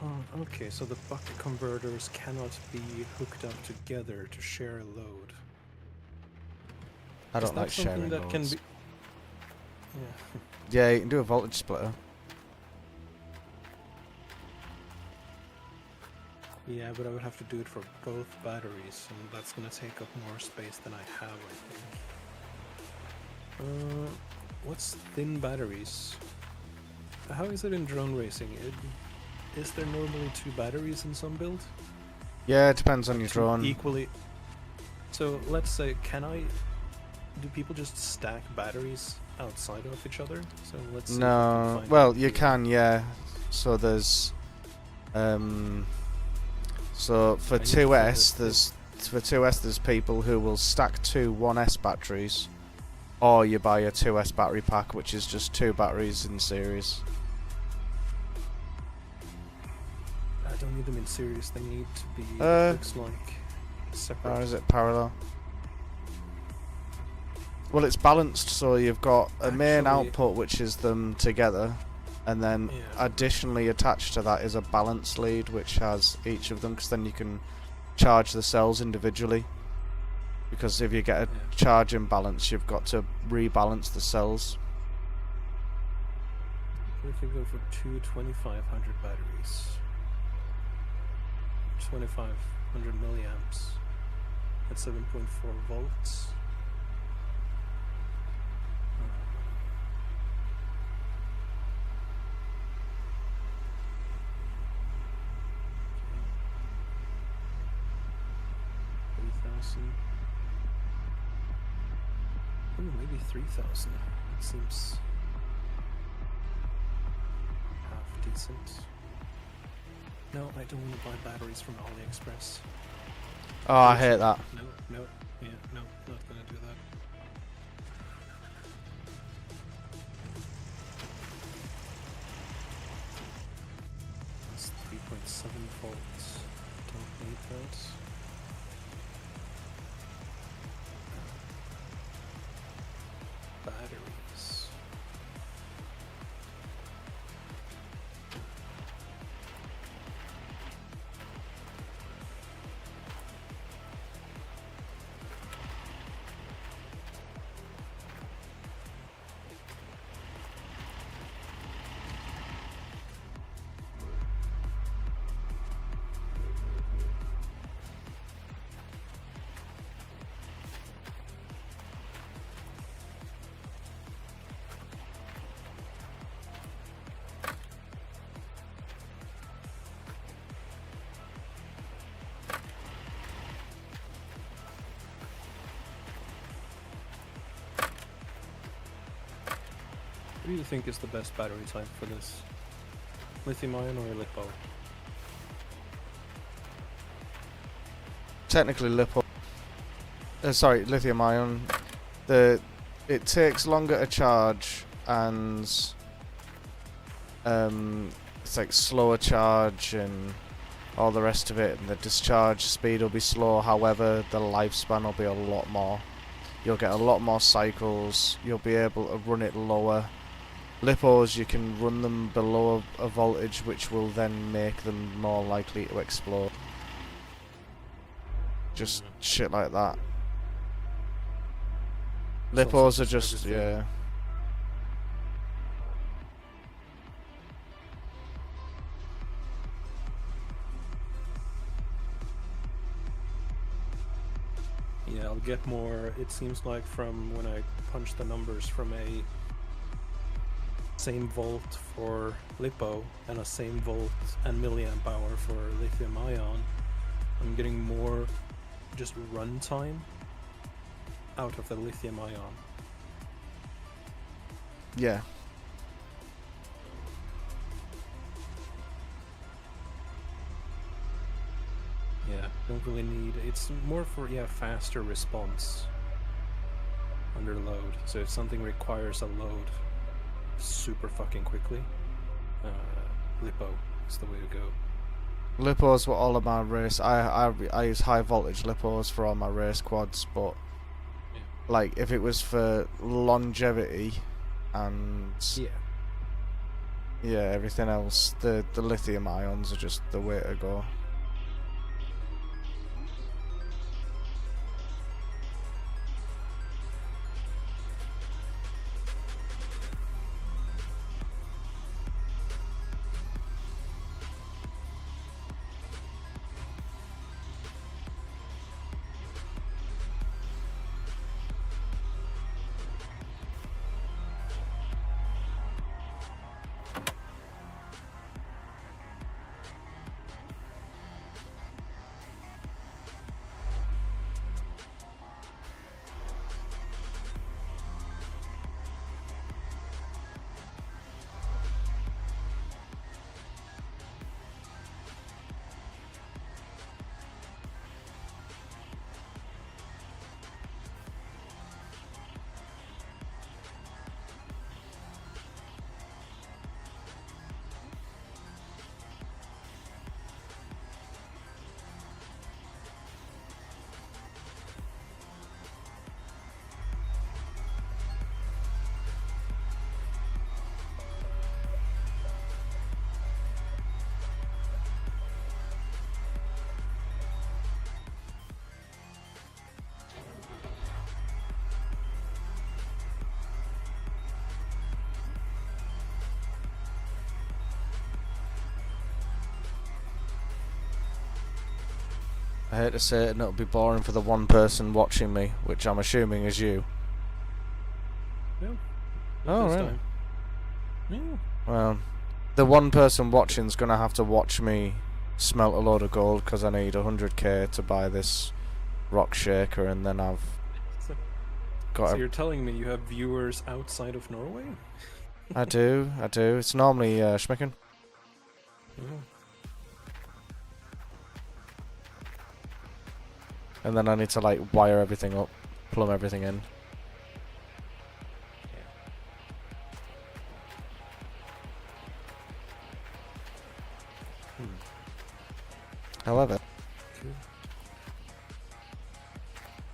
Oh, okay, so the buck converters cannot be hooked up together to share a load. I Is don't that like something sharing that can loads. be... Yeah. Yeah, you can do a voltage splitter. Yeah, but I would have to do it for both batteries, and that's gonna take up more space than I have, I think. What's thin batteries? How is it in drone racing? Is there normally 2 batteries in some build? Yeah, it depends on Like your 2 drone. equally. So let's say, do people just stack batteries outside of each other? So let's see if we can No, find well, out you the- can, yeah. So there's, so for I need to find 2S, this there's people who will stack 2 1S batteries, or you buy a 2S battery pack, which is just 2 batteries in series. I don't need them in series. They need to be. Uh, Looks like separate. Or is it parallel? Well, it's balanced, so you've got a main Actually- output, which is them together, and then Yeah. additionally attached to that is a balance lead, which has each of them, because then you can charge the cells individually. Because if you get a Yeah. charge imbalance, you've got to rebalance the cells. We could go for 2 2500 batteries. 2500 milliamps at 7.4 volts. Okay. 3,000. Ooh, maybe 3,000. It seems half decent. No, I don't want to buy batteries from AliExpress. Oh, I hate that. No, yeah, no, not gonna do that. That's 3.7 volts. Don't need that. Batteries. What do you think is the best battery type for this? Lithium ion or LiPo? Technically, lithium ion. It takes longer to charge, and it's like slower charge and all the rest of it, and the discharge speed will be slow. However, the lifespan will be a lot more. You'll get a lot more cycles. You'll be able to run it lower. Lipos, you can run them below a voltage, which will then make them more likely to explode. Just shit like that. So it's Lipos are just just, everything. yeah. Yeah, I'll get more, it seems like, from when I punch the numbers from a same volt for LiPo and a same volt and milliamp hour for lithium ion. I'm getting more just runtime out of the lithium ion. Yeah. Yeah, don't really need, it's more for, yeah, faster response under load. So if something requires a load super fucking quickly, LiPo is the way to go. Lipos were all of my race. I use high voltage lipos for all my race quads, but Yeah. like if it was for longevity and Yeah. everything else, the lithium ions are just the way to go. I hate to say it, and it'll be boring for the one person watching me, which I'm assuming is you. Yeah. Oh, this really? time. Yeah. Well, the one person watching's gonna have to watch me smelt a load of gold because I need 100k to buy this rock shaker, and then I've So, got so a... you're telling me you have viewers outside of Norway? I do. It's normally Schmicken. Yeah. And then I need to like wire everything up, plumb everything in. However, Cool.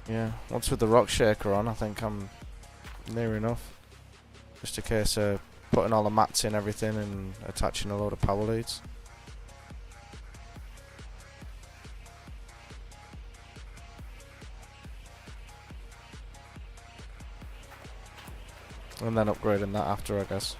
yeah, once with the rock shaker on, I think I'm near enough. Just a case of putting all the mats in everything and attaching a load of power leads. And then upgrading that after, I guess.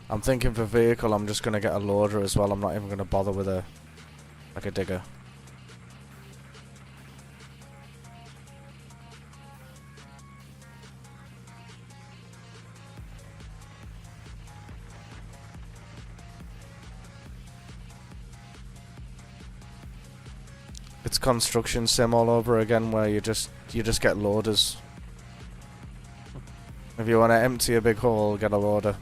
I'm thinking for vehicle, I'm just gonna get a loader as well. I'm not even gonna bother with a digger. It's construction sim all over again, where you just get loaders. If you want to empty a big hole, get a loader.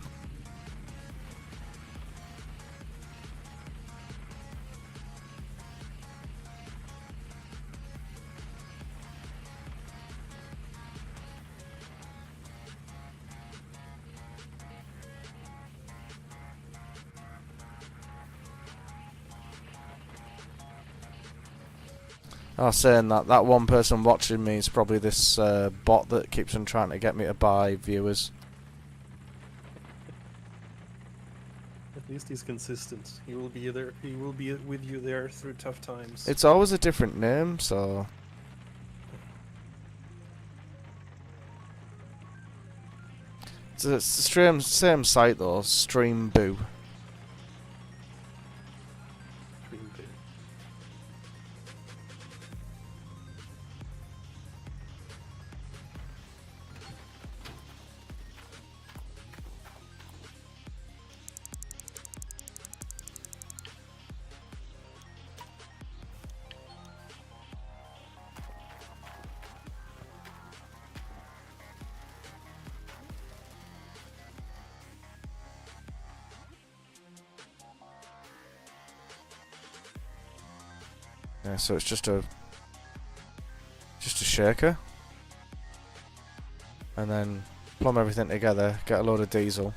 I was saying that one person watching me is probably this bot that keeps on trying to get me to buy viewers. At least he's consistent. He will be there. He will be with you there through tough times. It's always a different name, so... It's the same site though, Streamboo. Dream big. Yeah, so it's just a shaker, and then plumb everything together, get a load of diesel.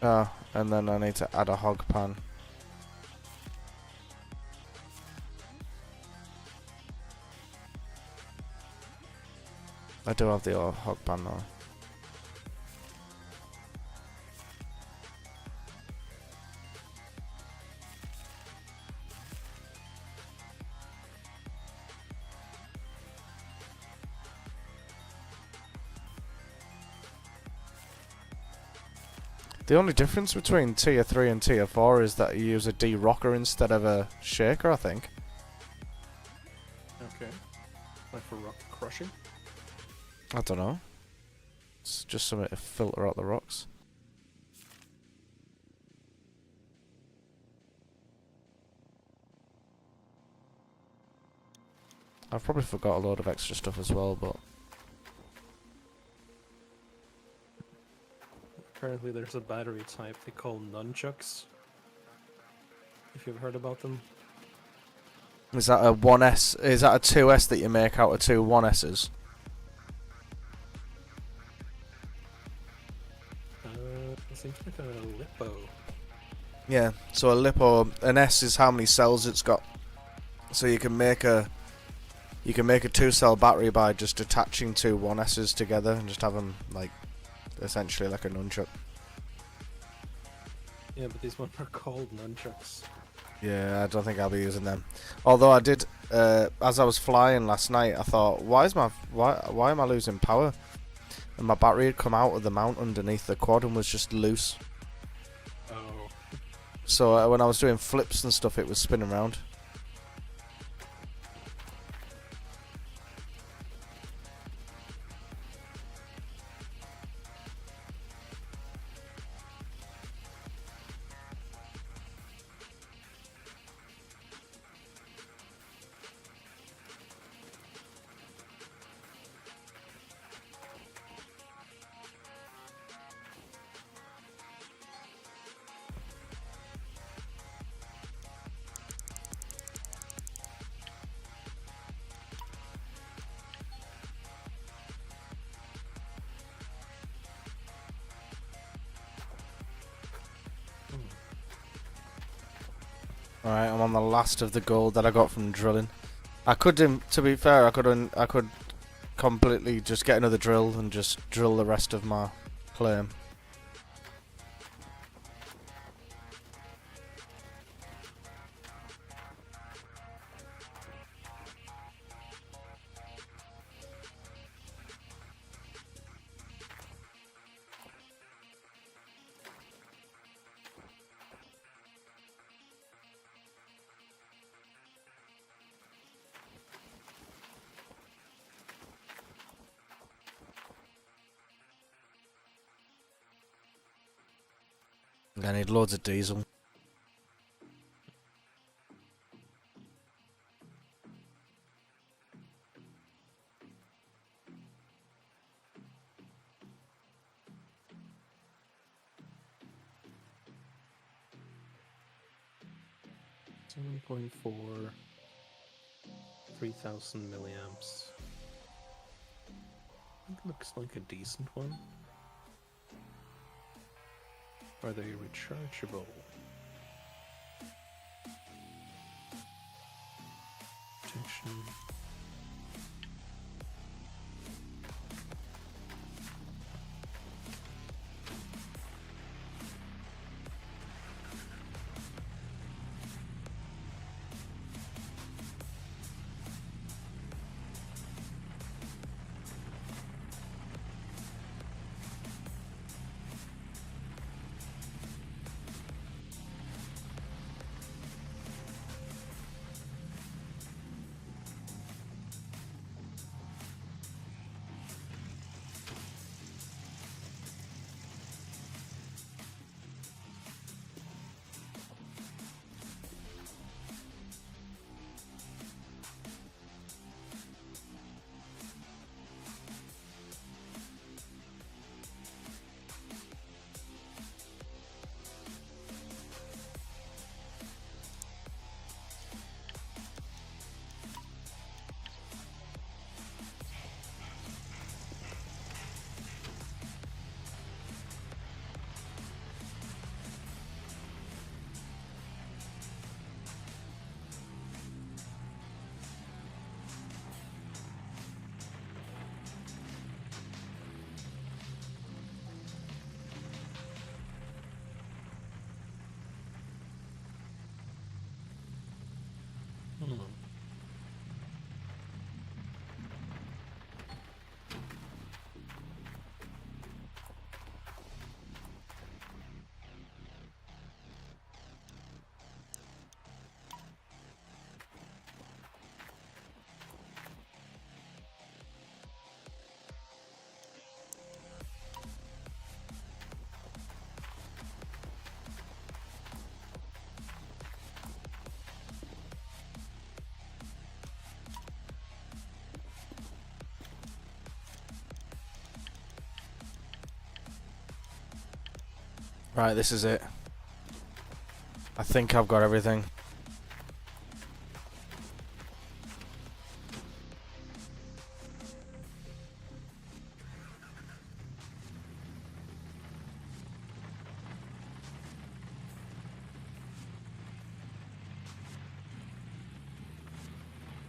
And then I need to add a hog pan. I do have the hog pan though. The only difference between tier 3 and tier 4 is that you use a de-rocker instead of a shaker, I think. Okay. Like for rock crushing. I don't know. It's just something to filter out the rocks. I've probably forgot a load of extra stuff as well, but... Apparently there's a battery type they call nunchucks. If you've heard about them. Is that a 1S? Is that a 2S that you make out of two 1S's? It seems like a Lippo. Yeah, so a Lippo, an S is how many cells it's got. So you can make a 2-cell battery by just attaching two 1S's together and just have them like essentially like a nunchuck. Yeah, but these ones are called nunchucks. Yeah, I don't think I'll be using them. Although I did, as I was flying last night, I thought, why am I losing power? And my battery had come out of the mount underneath the quad and was just loose. Oh. So when I was doing flips and stuff, it was spinning around. Alright, I'm on the last of the gold that I got from drilling. I could, to be fair, I could completely just get another drill and just drill the rest of my claim. I need loads of diesel. .4, 3000 milliamps. It looks like a decent one. Are they rechargeable? Protection. Hmm. Right, this is it. I think I've got everything.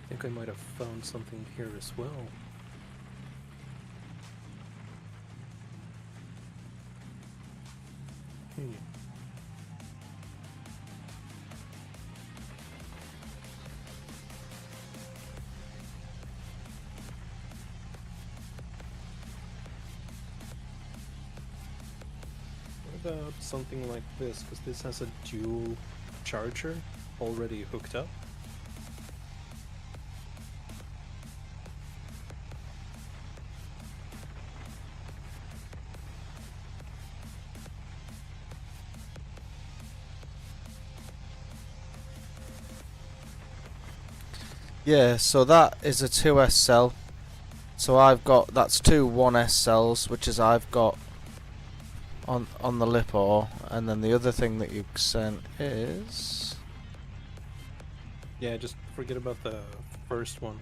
I think I might have found something here as well. about something like this? Because this has a dual charger already hooked up. Yeah, so that is a 2S cell. So that's two 1S cells, which is I've got on the LiPo, and then the other thing that you sent is... Yeah, just forget about the first one.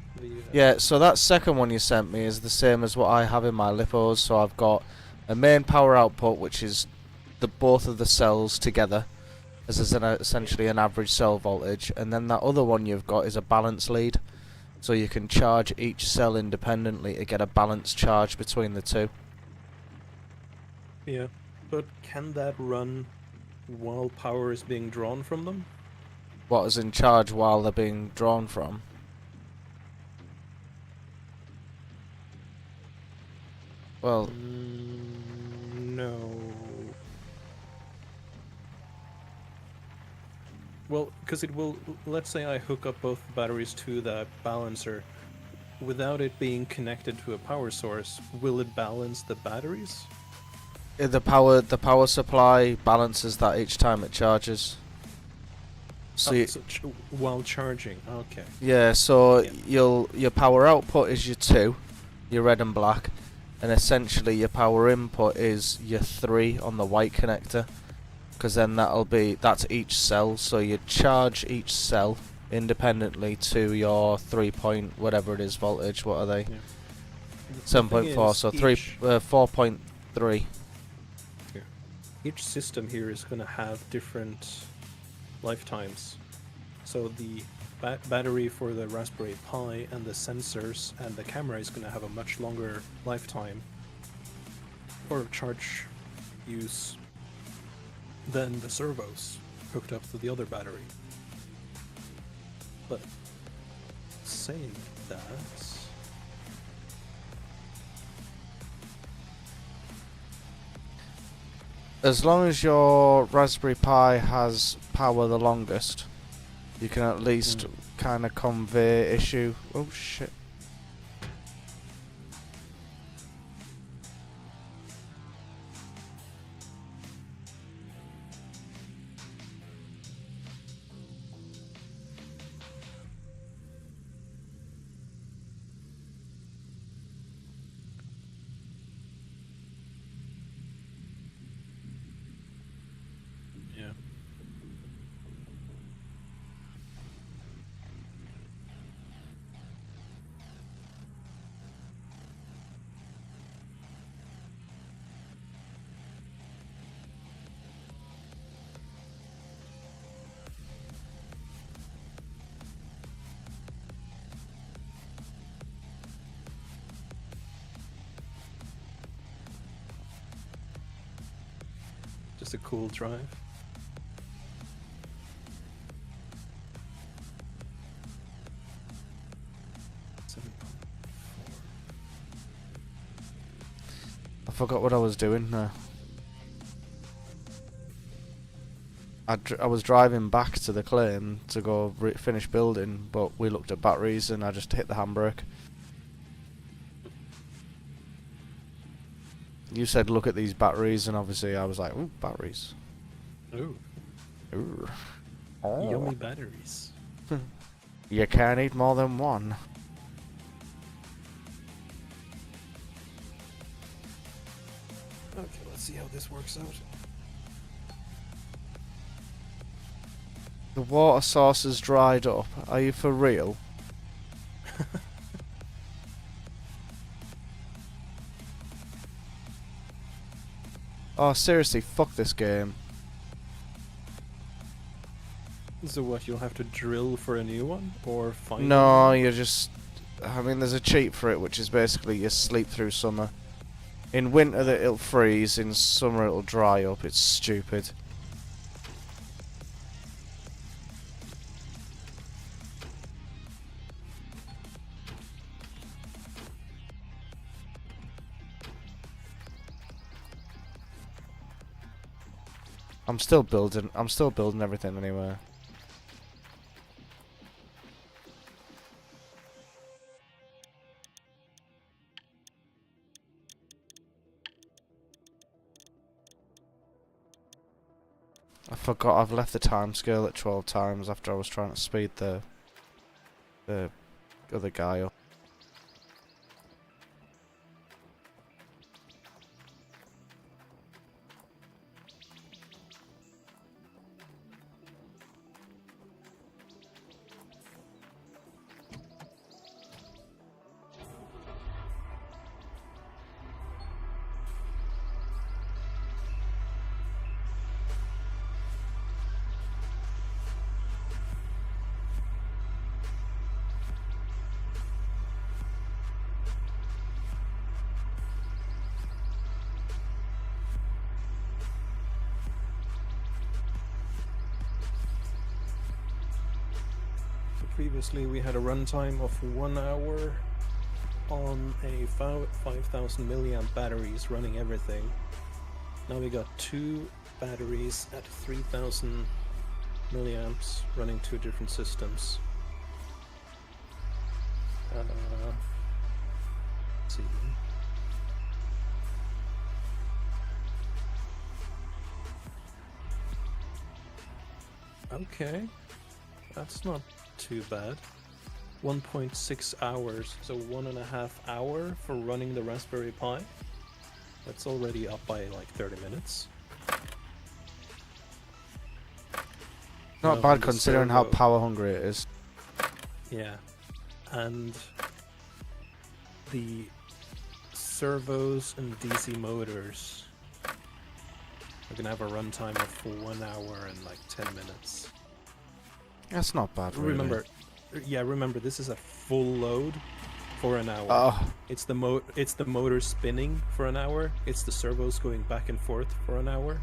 Yeah, so that second one you sent me is the same as what I have in my LiPos. So I've got a main power output, which is both of the cells together, as essentially an average cell voltage, and then that other one you've got is a balance lead, so you can charge each cell independently to get a balanced charge between the two. Yeah, but can that run while power is being drawn from them? What is in charge while they're being drawn from? Well, no. Well, because it will, let's say I hook up both batteries to that balancer, without it being connected to a power source, will it balance the batteries? the power supply balances that each time it charges. So, while charging, okay. yeah, so Yeah. your power output is your 2, your red and black, and essentially your power input is your 3 on the white connector, because then that's each cell. So you charge each cell independently to your 3 point whatever it is voltage. What are they? Yeah. 7.4. So 4.3. Each system here is going to have different lifetimes. So the battery for the Raspberry Pi and the sensors and the camera is going to have a much longer lifetime or charge use than the servos hooked up to the other battery. But saying that, as long as your Raspberry Pi has power the longest, you can at least kind of convey issue. Oh shit. yeah. Just a cool drive. I forgot what I was doing now. I was driving back to the claim to go finish building, but we looked at batteries and I just hit the handbrake. You said look at these batteries, and obviously I was like, ooh, batteries. Ooh. Ooh. Yummy batteries. You can't eat more than one. Okay, let's see how this works out. The water source has dried up. Are you for real? Oh, seriously, fuck this game. So what, you'll have to drill for a new one? Or find No, one? you just... I mean, there's a cheat for it, which is basically you sleep through summer. In winter it'll freeze, in summer it'll dry up. It's stupid. I'm still building everything anyway. I forgot I've left the time scale at 12 times after I was trying to speed the other guy up. Previously we had a runtime of 1 hour on a 5000 milliamp batteries running everything. Now we got 2 batteries at 3000 milliamps running 2 different systems. Let's see. Okay, that's not too bad. 1.6 hours, so 1.5 hour for running the Raspberry Pi. That's already up by like 30 minutes. Not Now bad the considering how servo- power hungry it is. Yeah, and the servos and DC motors are gonna have a runtime of 1 hour and like 10 minutes. That's not bad, really. Remember, this is a full load for an hour. Oh, It's the motor spinning for an hour. It's the servos going back and forth for an hour,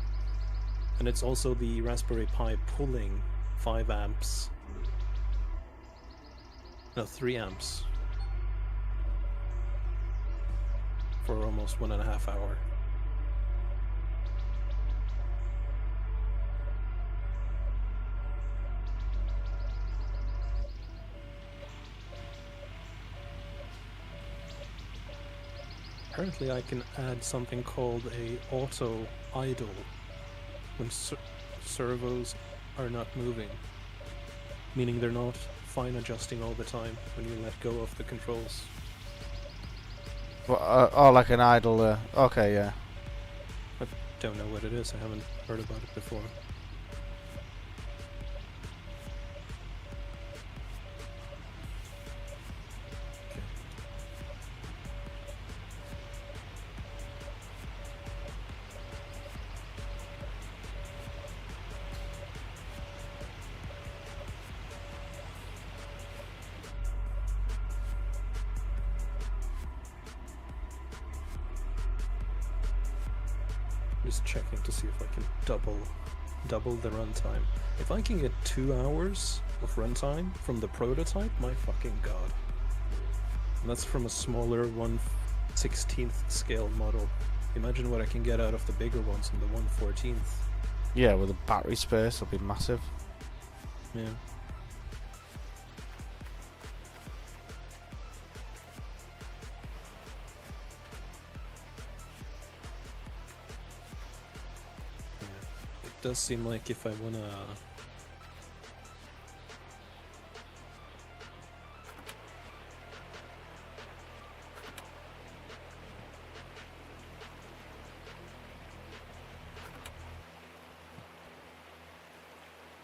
and it's also the Raspberry Pi pulling 5 amps. No, 3 amps for almost 1.5 hour. Apparently I can add something called a auto idle when servos are not moving, meaning they're not fine adjusting all the time when you let go of the controls. well, oh, like an idle. Okay, yeah. Don't know what it is, I haven't heard about it before. Just checking to see if I can double the runtime. If I can get 2 hours of runtime from the prototype, my fucking god. And that's from a smaller 1/16th scale model. Imagine what I can get out of the bigger ones in the 1/14th. Yeah, with the battery space, it'll be massive. Yeah. It does seem like if I wanna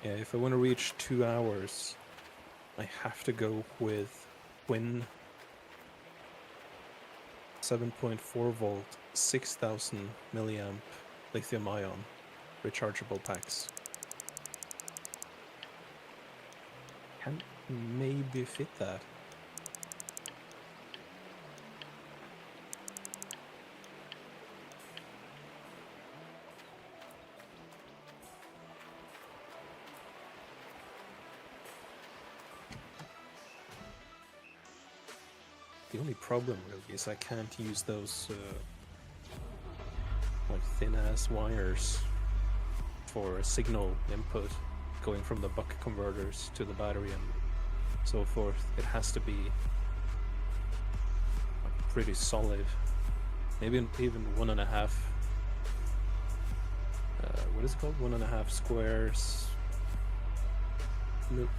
if I want to reach 2 hours, I have to go with twin 7.4 volt, 6000 milliamp lithium ion rechargeable packs. Can maybe fit that. The only problem really is I can't use those like thin ass wires for signal input going from the buck converters to the battery and so forth. It has to be pretty solid. Maybe even 1.5. What is it called? 1.5 squares.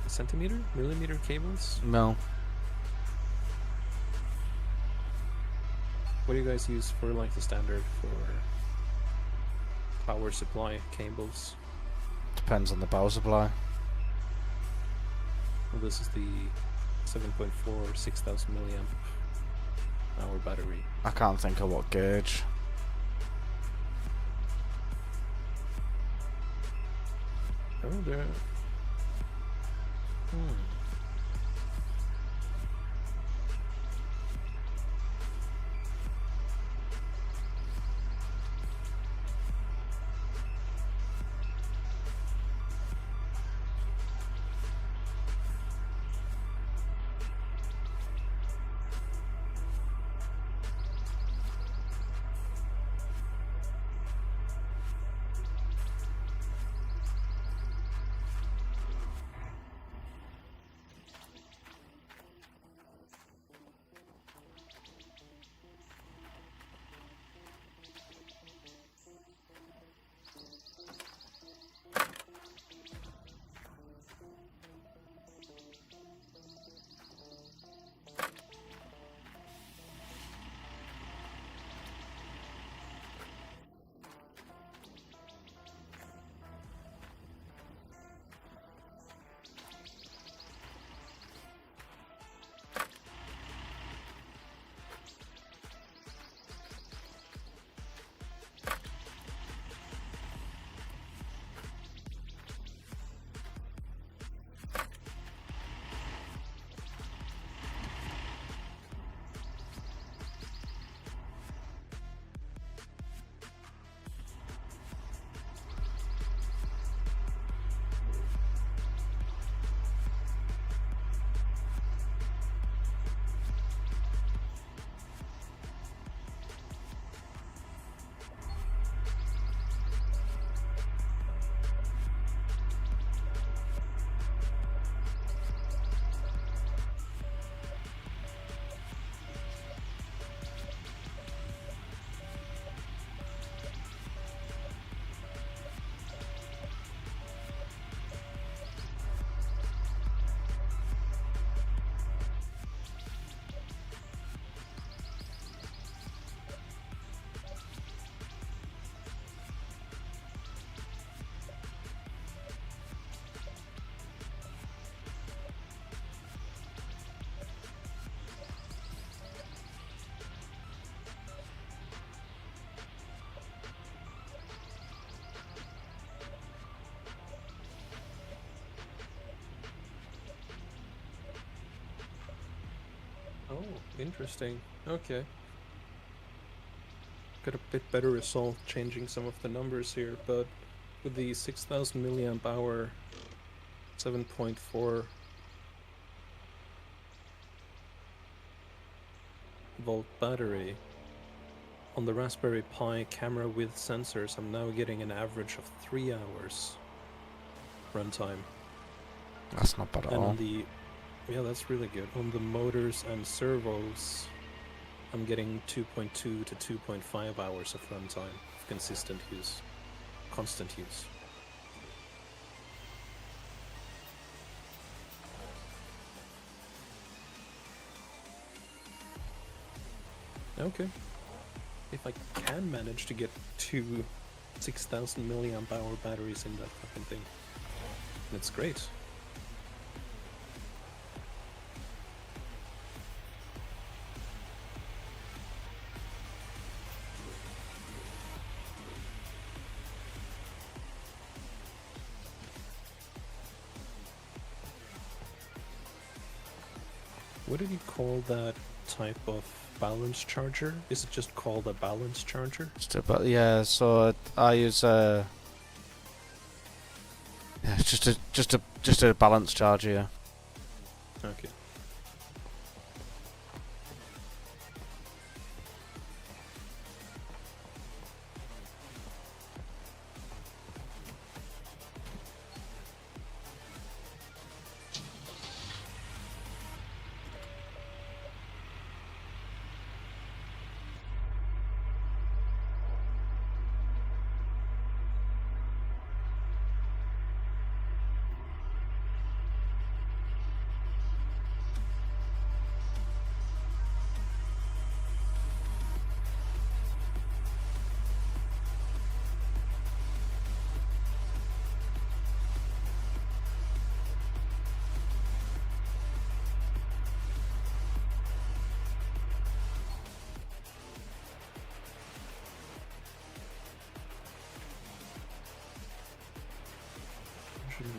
Centimeter? Millimeter cables? No. What do you guys use for like the standard for power supply cables? Depends on the power supply. Well, this is the 7.4 6000 milliamp hour battery. I can't think of what gauge. Oh, there. Oh, interesting. Okay. Got a bit better result changing some of the numbers here, but with the 6000 milliamp hour 7.4 volt battery on the Raspberry Pi camera with sensors, I'm now getting an average of 3 hours runtime. That's not bad at And all. on the, yeah, that's really good. On the motors and servos, I'm getting 2.2 to 2.5 hours of runtime of consistent use, constant use. Okay. If I can manage to get 2 6,000 milliamp hour batteries in that fucking thing, that's great. What did you call that type of balance charger? Is it just called a balance charger? Yeah, so I use yeah, it's just a balance charger. Yeah. Okay. Mine.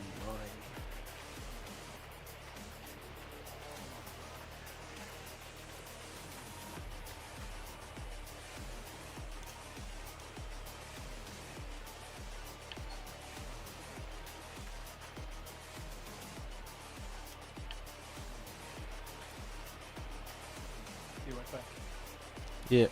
Be right back. Yeah.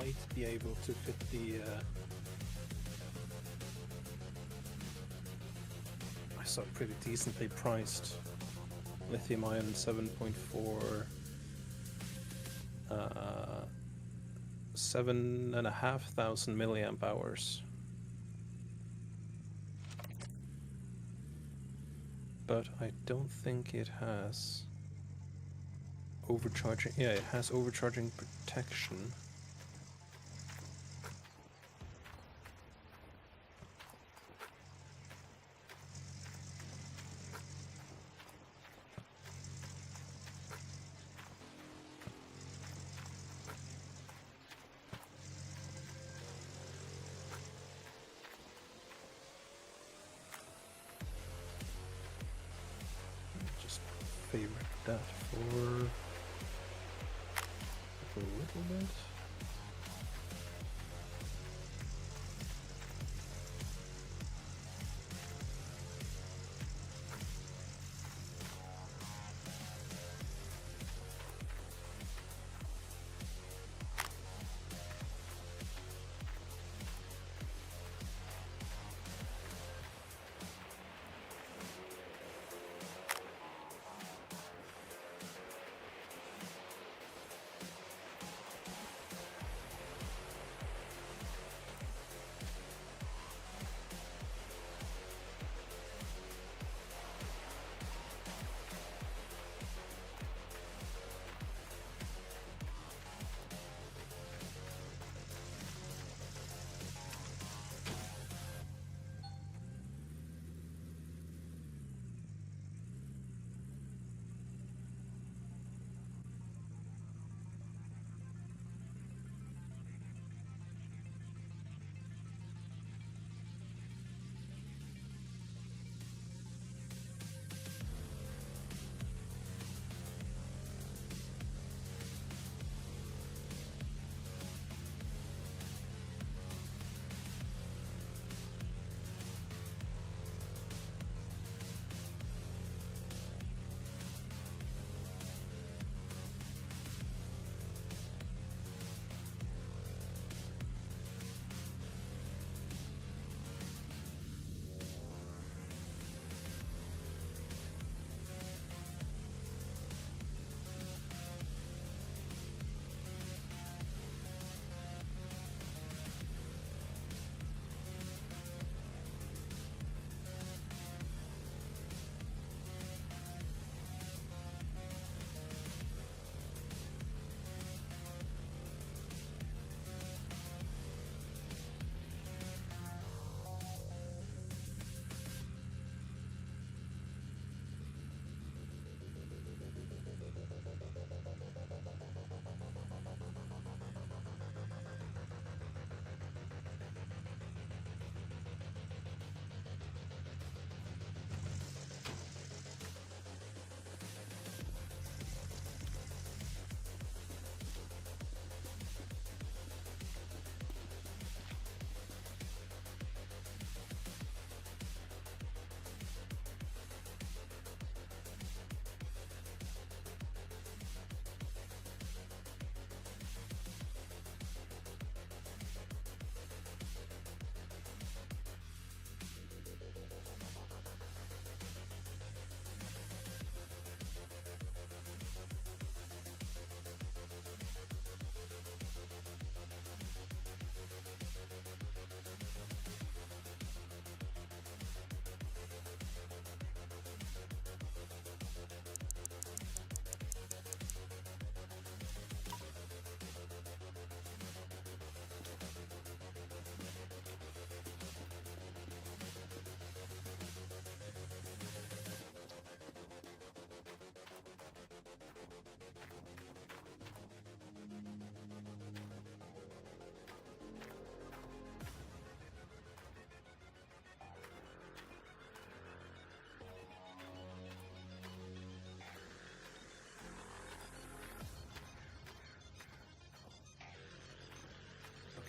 might be able to fit the. I saw pretty decently priced lithium ion 7.4. 7,500 milliamp hours. But I don't think it has overcharging. Yeah, it has overcharging protection. Favorite that for a little bit.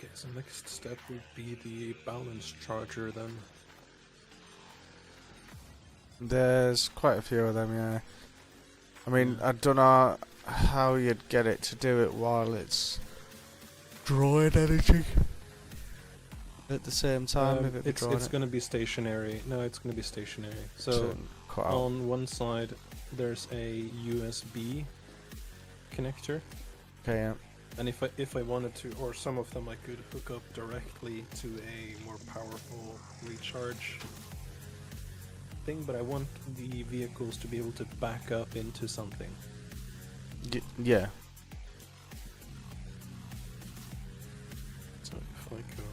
Okay, so next step would be the balance charger then. There's quite a few of them, yeah. I mean, I don't know how you'd get it to do it while it's drawing anything at the same time? If It's going to be stationary. No, it's going to be stationary. So cut out. on one side, there's a USB connector, Okay, yeah. and if I wanted to, or some of them, I could hook up directly to a more powerful recharge thing. But I want the vehicles to be able to back up into something. Yeah. So if I go.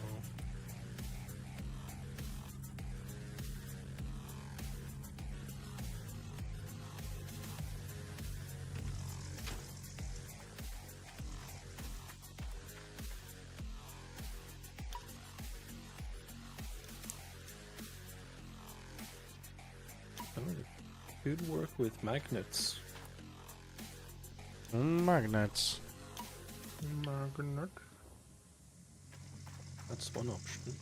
Could work with magnets. Magnets. Magnet. That's one option.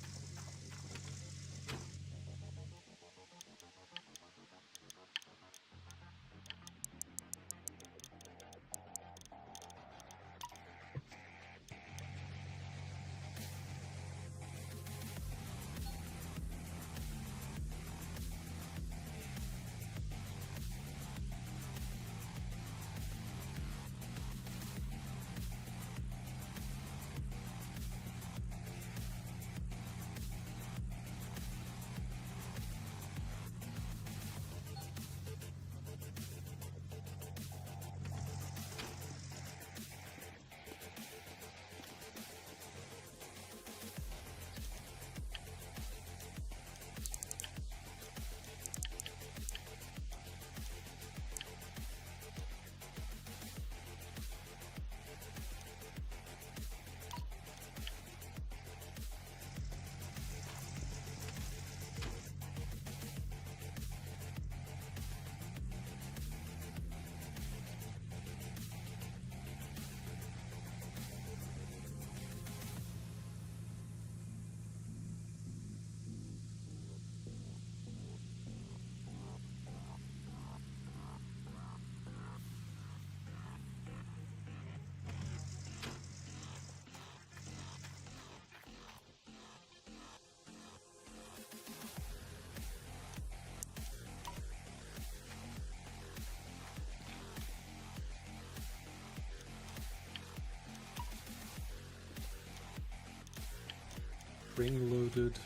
Spring-loaded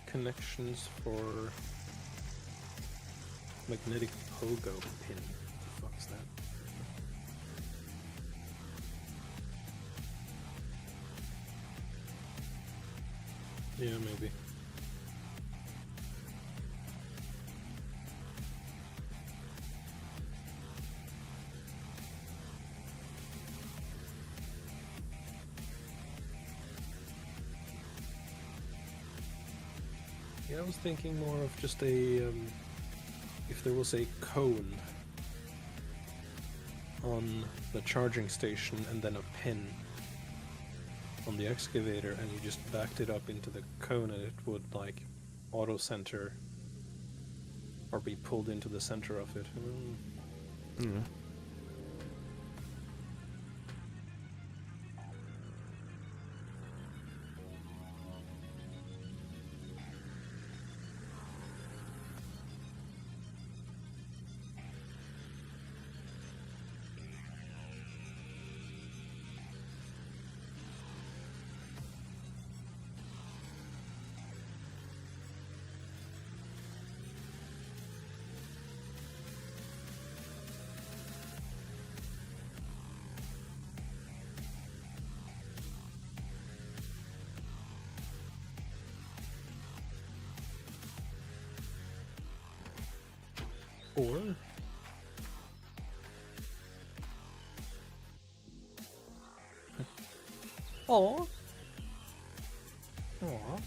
connections for magnetic pogo pin. What the fuck is that? Yeah, maybe. Yeah, I was thinking more of just a, if there was a cone on the charging station and then a pin on the excavator, and you just backed it up into the cone and it would like auto center or be pulled into the center of it. Mm. Or oh, oh.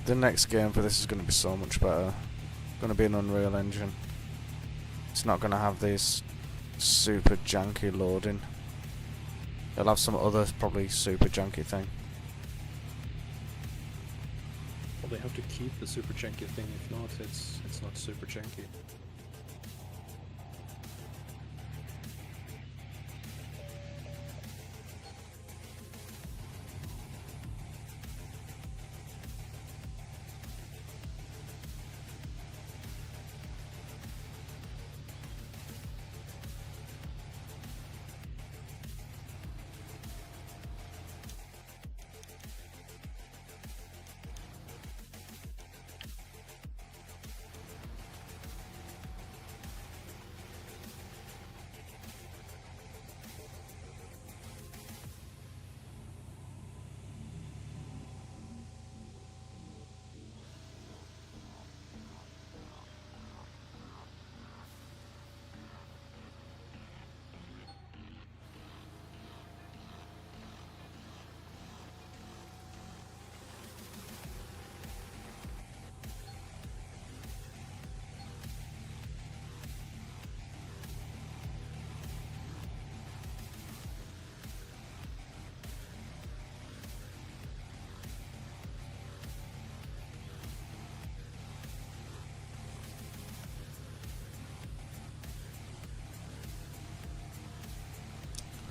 The next game for this is going to be so much better. Going to be an Unreal Engine. It's not going to have this super janky loading. It'll have some other probably super janky thing. Well, they have to keep the super janky thing. If not, it's not super janky.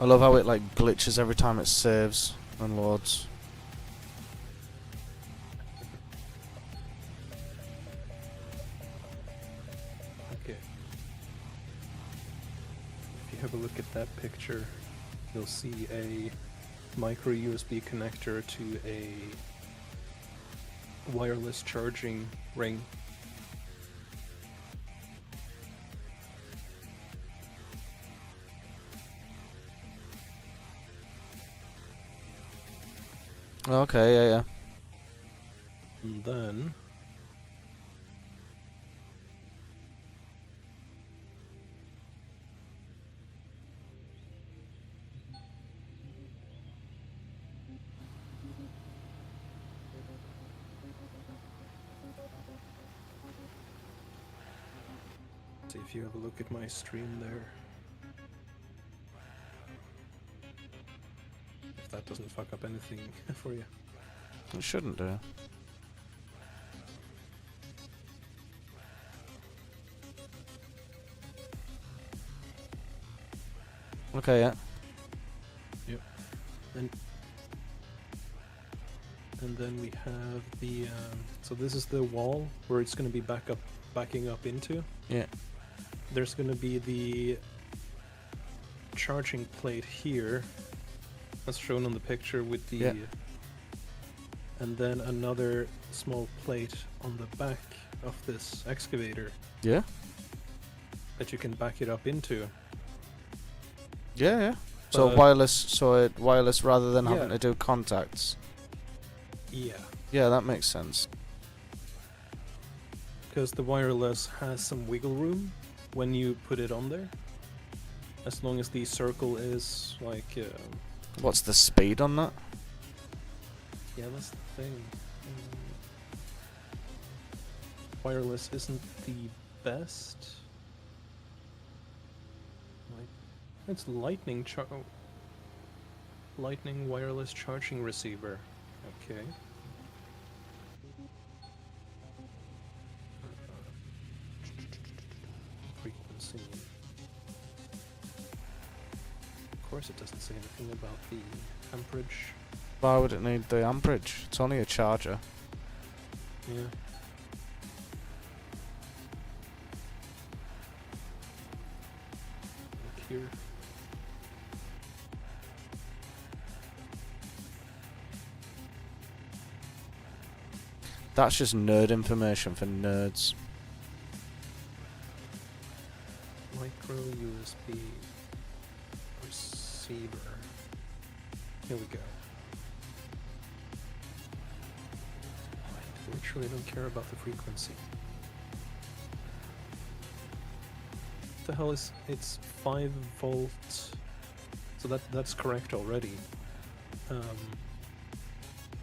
I love how it like glitches every time it saves and loads. Okay. If you have a look at that picture, you'll see a micro USB connector to a wireless charging ring. Okay, yeah. And then see if you have a look at my stream there. If that doesn't fuck up anything for you. It shouldn't do. Okay, yeah. Yep. And then we have the so this is the wall where it's going to be backing up into. Yeah. There's going to be the charging plate here, as shown on the picture with the, Yeah. and then another small plate on the back of this excavator Yeah? that you can back it up into. Yeah, yeah. So wireless rather than having Yeah. to do contacts. Yeah, Yeah, that makes sense. because the wireless has some wiggle room when you put it on there, as long as the circle is like What's the speed on that? yeah, that's the thing. Wireless isn't the best. It's lightning wireless charging receiver. Okay. Frequency. Of course it doesn't say anything about the amperage. Why would it need the amperage? It's only a charger. Yeah. Look here. That's just nerd information for nerds. Micro USB receiver. Here we go. I literally don't care about the frequency. What the hell is it's 5 volts? So that's correct already.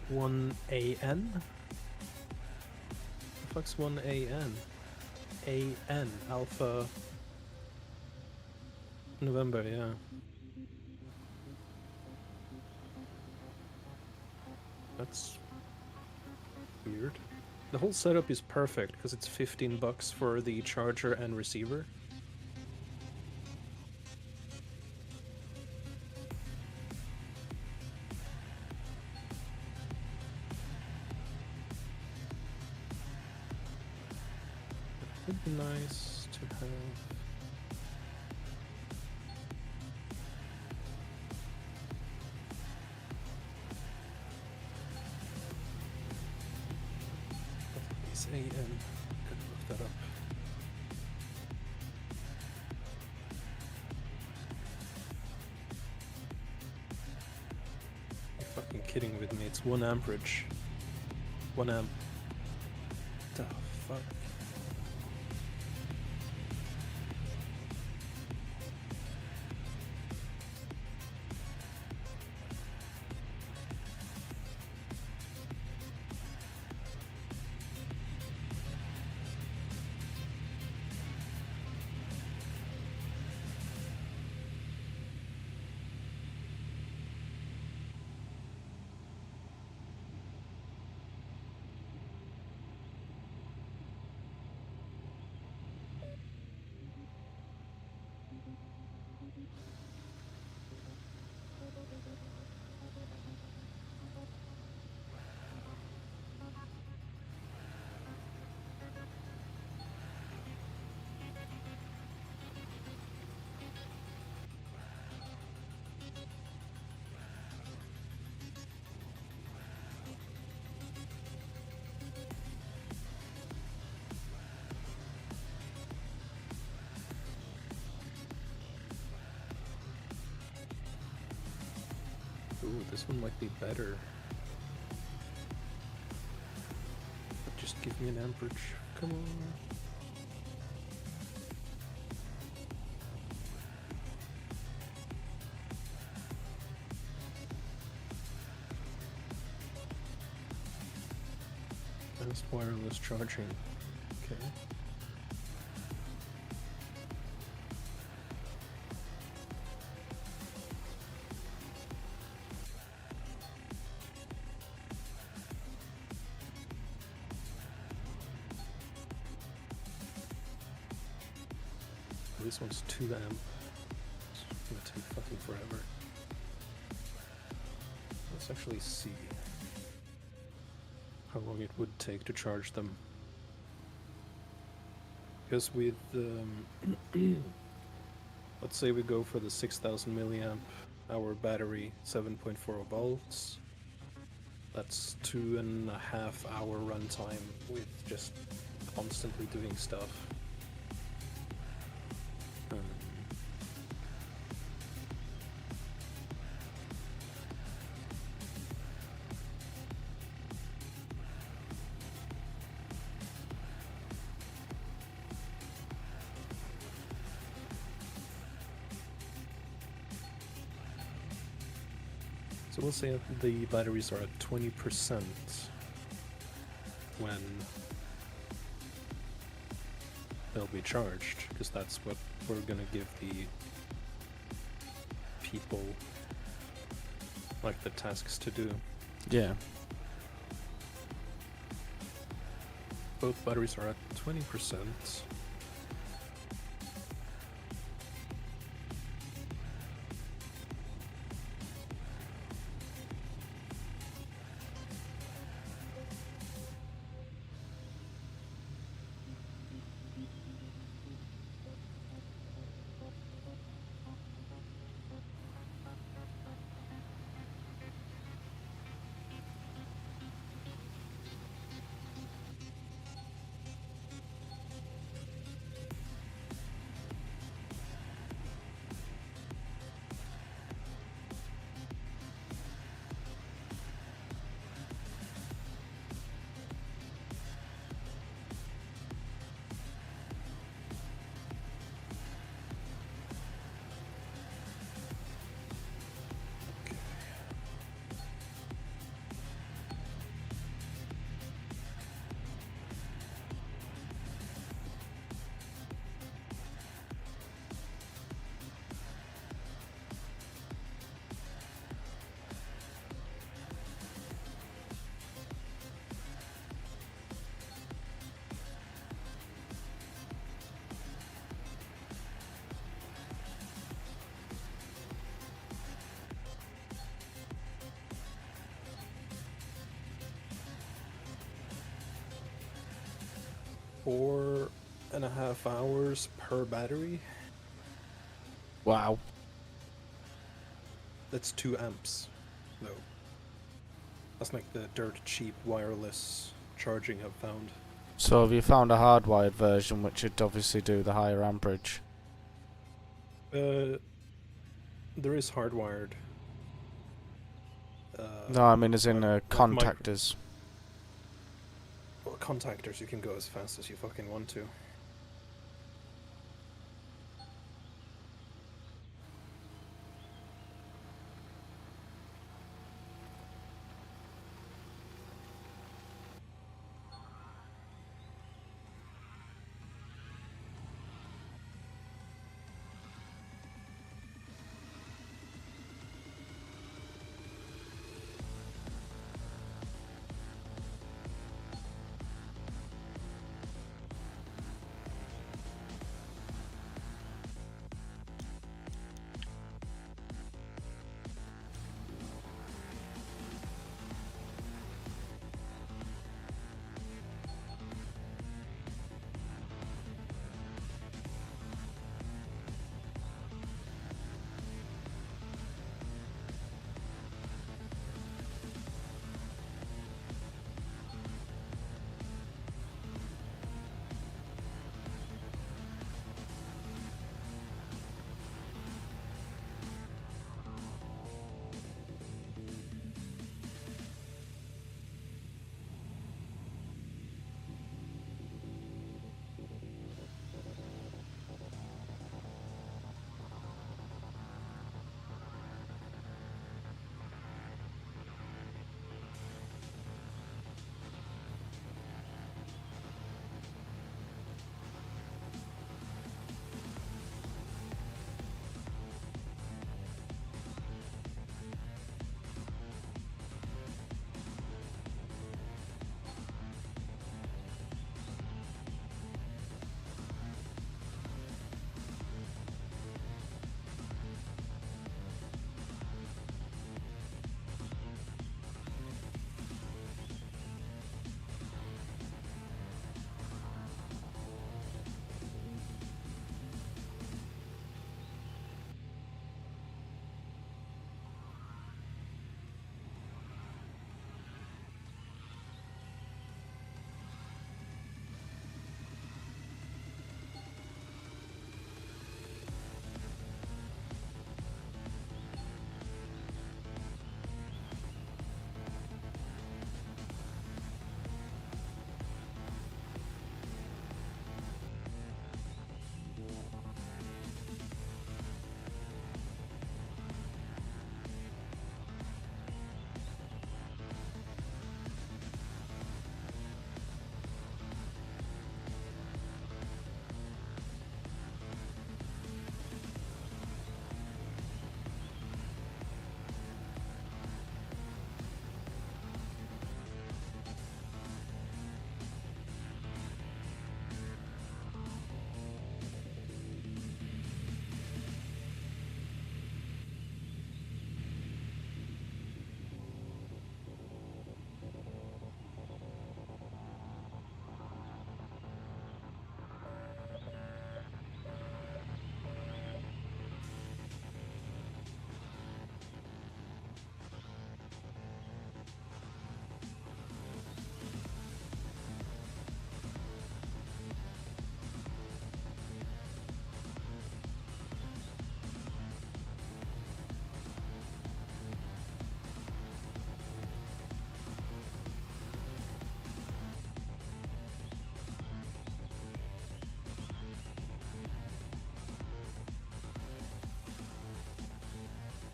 1 AN. fuck's 1AN? AN, Alpha November, yeah. That's weird. The whole setup is perfect because it's $15 for the charger and receiver. It would be nice to have. Is AN. Could look that up. You're fucking kidding with me. It's 1 amperage. 1 amp. The fuck? Ooh, this one might be better. But just give me an amperage. Come on. Fast wireless charging. Okay. This one's 2 amp. It's gonna take fucking forever. Let's actually see how long it would take to charge them. Because with let's say we go for the 6000 milliamp hour battery, 7.4 volts. That's 2.5 hour runtime with just constantly doing stuff. So we'll say the batteries are at 20% when they'll be charged, because that's what we're gonna give the people like the tasks to do. Yeah. Both batteries are at 20%. 4.5 hours per battery. Wow. That's 2 amps, though. That's like the dirt cheap wireless charging I've found. So have you found a hardwired version which would obviously do the higher amperage? There is hardwired. No, I mean as in like contactors. Well, contactors, you can go as fast as you fucking want to.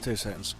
Two seconds.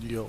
Yo.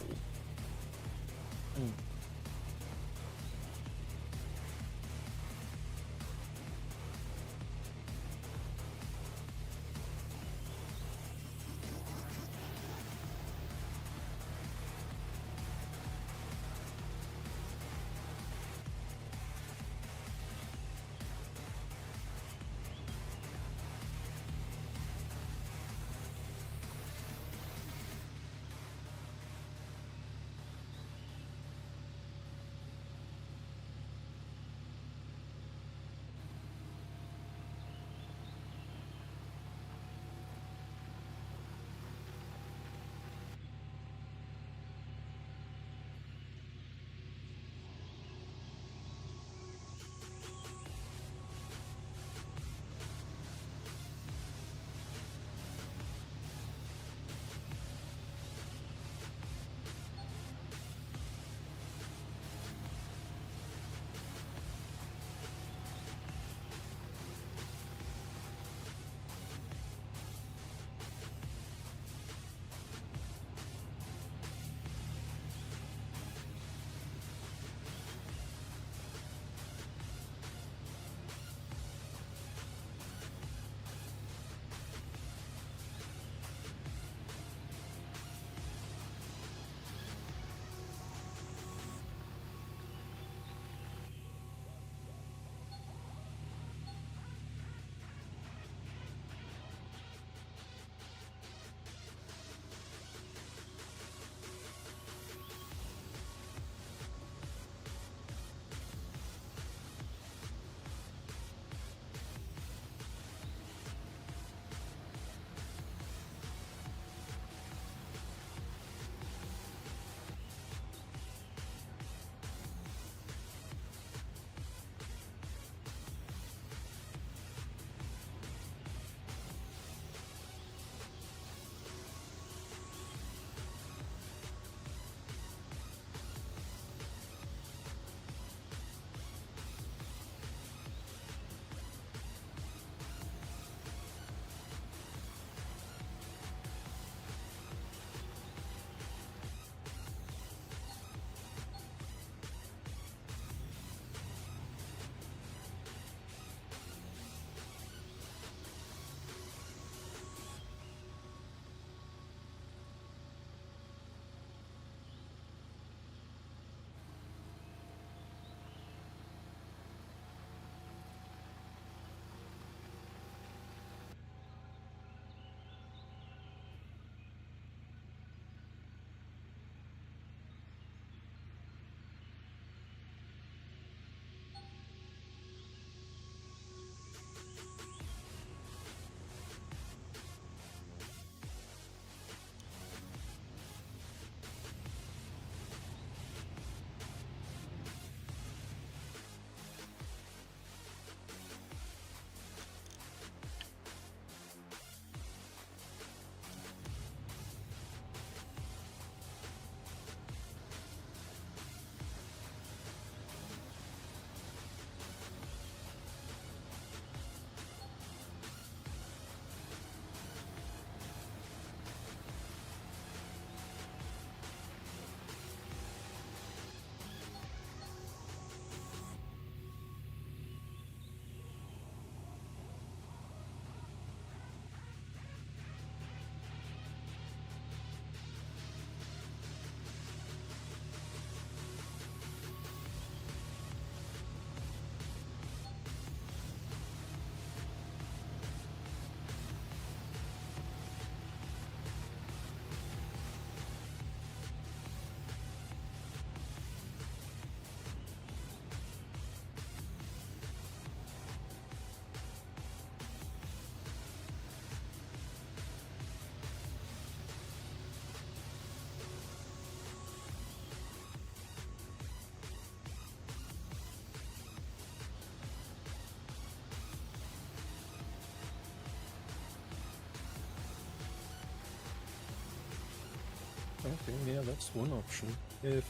Okay, yeah, that's one option. If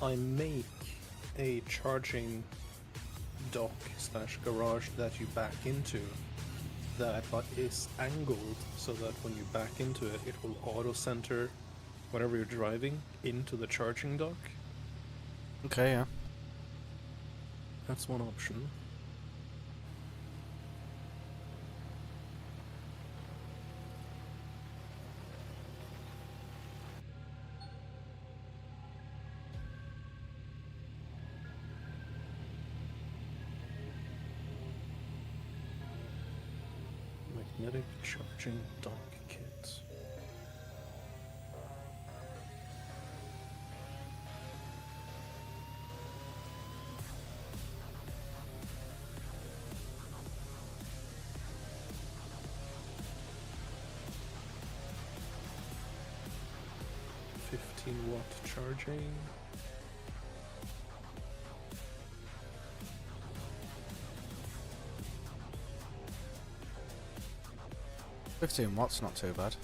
I make a charging dock slash garage that you back into that is angled so that when you back into it, it will auto center whenever you're driving into the charging dock. Okay, yeah. That's one option. Magnetic charging dock kit. Watt charging. $15 not too bad.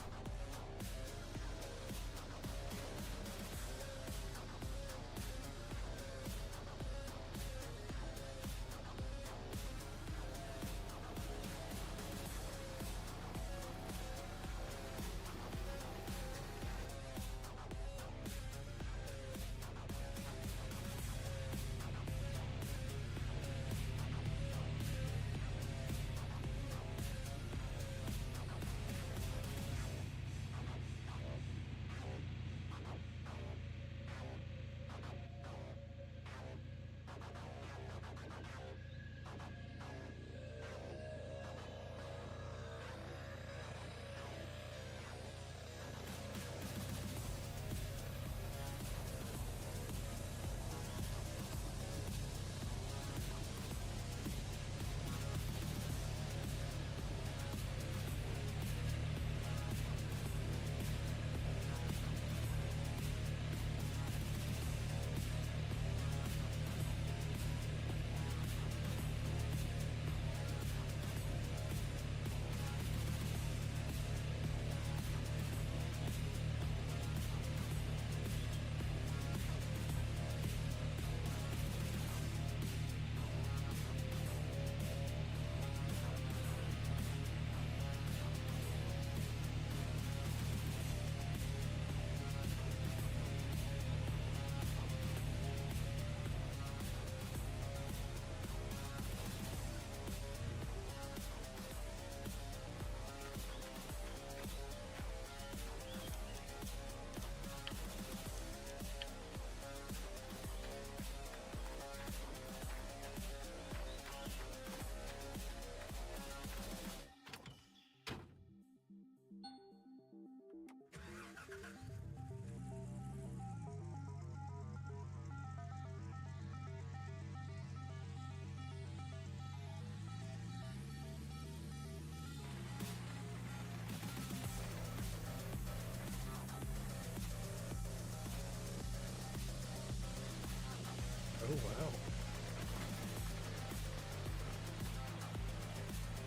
Oh wow.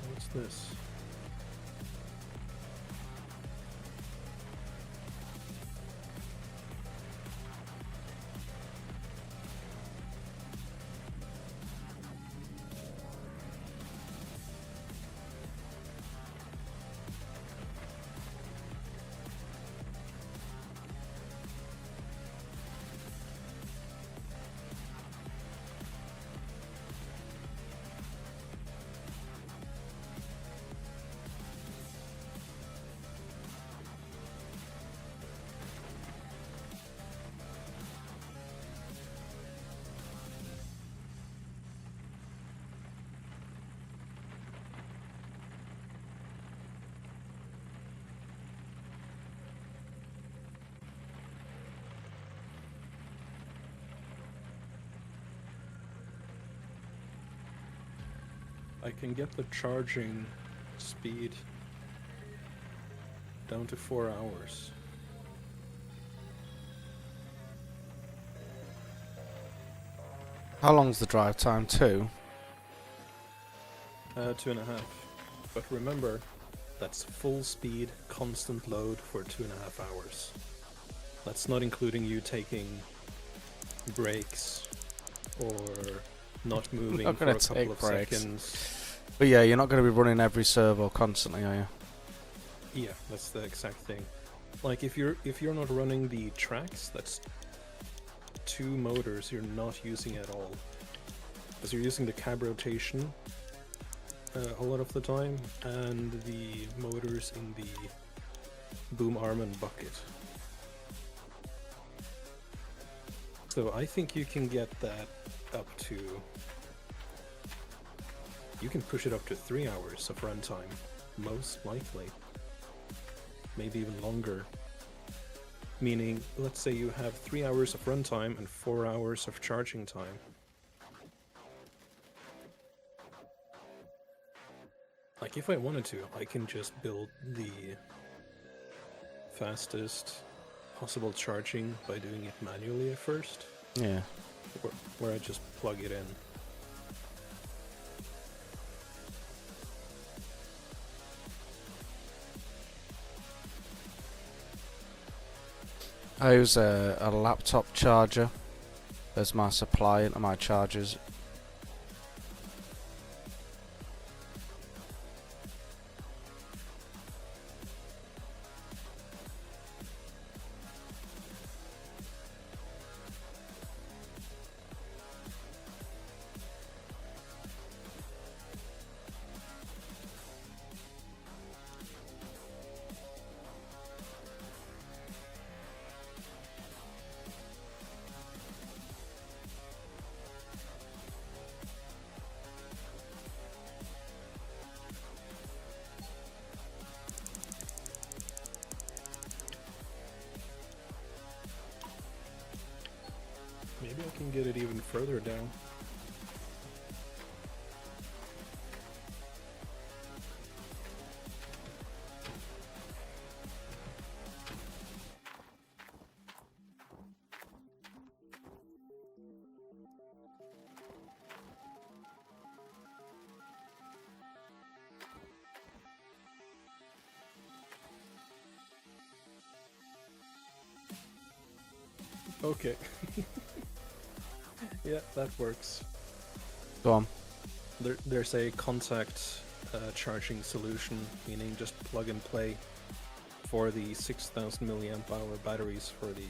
What's this? I can get the charging speed down to 4 hours. How long's the drive time? 2? 2.5. But remember, that's full speed, constant load for 2.5 hours. That's not including you taking breaks or not moving Not for gonna a couple take of breaks. seconds. But yeah, you're not going to be running every servo constantly, are you? Yeah, that's the exact thing. Like if you're not running the tracks, that's 2 motors you're not using at all. Because you're using the cab rotation a lot of the time, and the motors in the boom arm and bucket. So I think you can get that up to... You can push it up to 3 hours of runtime, most likely. Maybe even longer. Meaning, let's say you have 3 hours of runtime and 4 hours of charging time. Like, if I wanted to, I can just build the fastest possible charging by doing it manually at first. Yeah. Where I just plug it in. I use a laptop charger as my supply into my chargers. Maybe I can get it even further down. Okay. Yeah, that works. Go on. There's a contact charging solution, meaning just plug and play for the 6,000 milliamp hour batteries for the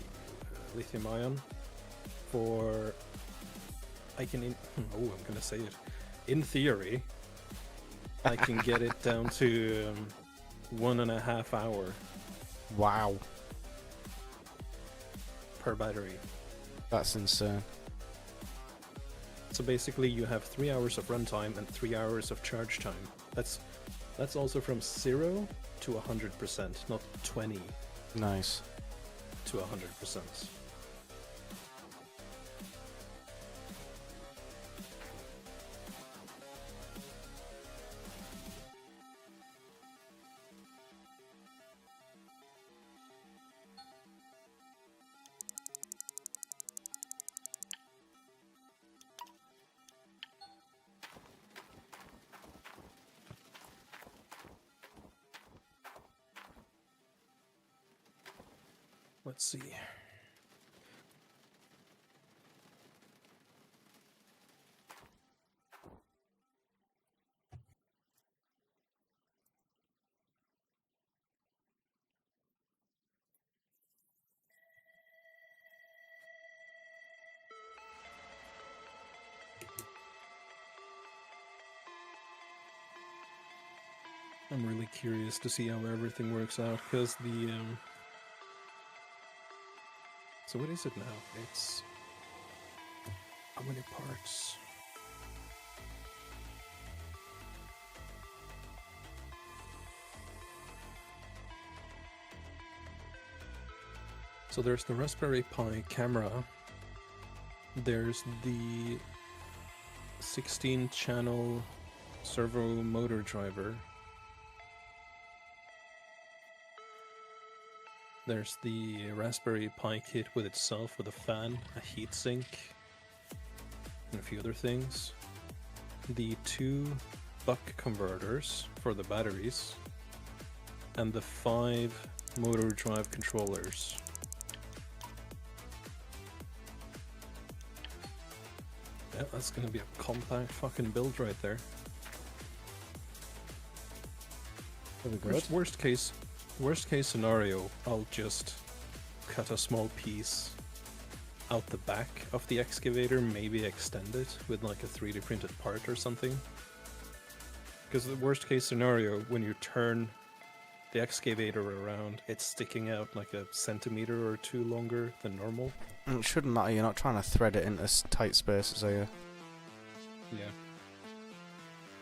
lithium ion. For I'm gonna say it. In theory, I can get it down to 1.5 hour Wow. per battery. That's insane. So basically you have 3 hours of runtime and 3 hours of charge time. That's also from 0 to 100%, not 20 Nice. to 100%. Let's see. I'm really curious to see how everything works out, because the so what is it now? It's how many parts? So there's the Raspberry Pi camera. There's the 16-channel servo motor driver. There's the Raspberry Pi kit with itself, with a fan, a heatsink, and a few other things. The 2 buck converters for the batteries, and the 5 motor drive controllers. Yeah, that's gonna be a compact fucking build right there. Very good. Worst case, Worst case scenario, I'll just cut a small piece out the back of the excavator, maybe extend it with like a 3D printed part or something. Because the worst case scenario, when you turn the excavator around, it's sticking out like a centimeter or two longer than normal. It shouldn't matter, you're not trying to thread it into tight spaces, are you? Yeah.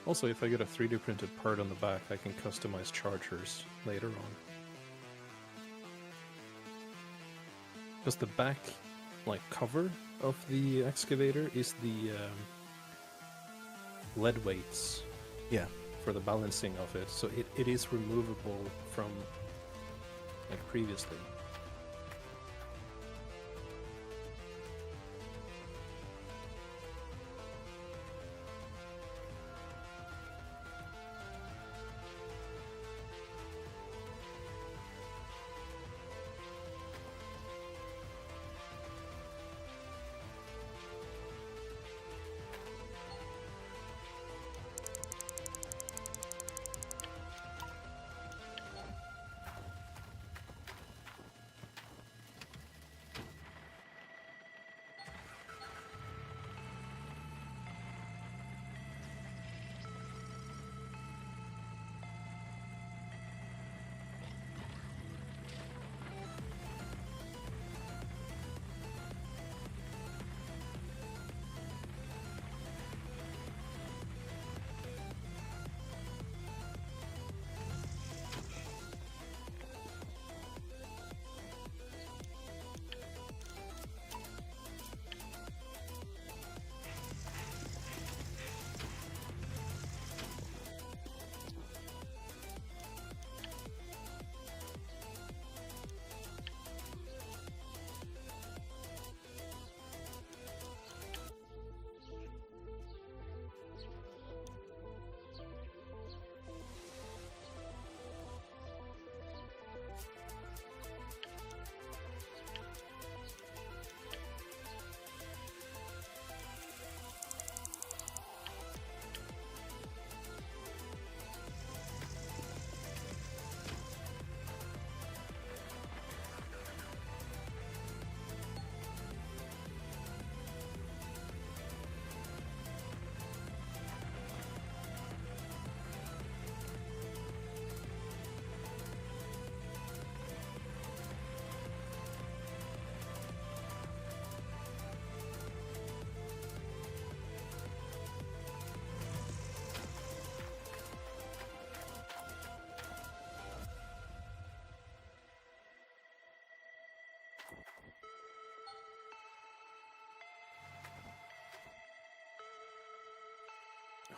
Also, if I get a 3D printed part on the back, I can customize chargers later on. Because the back, like, cover of the excavator is the lead weights. Yeah. For the balancing of it, so it is removable from, like, previously.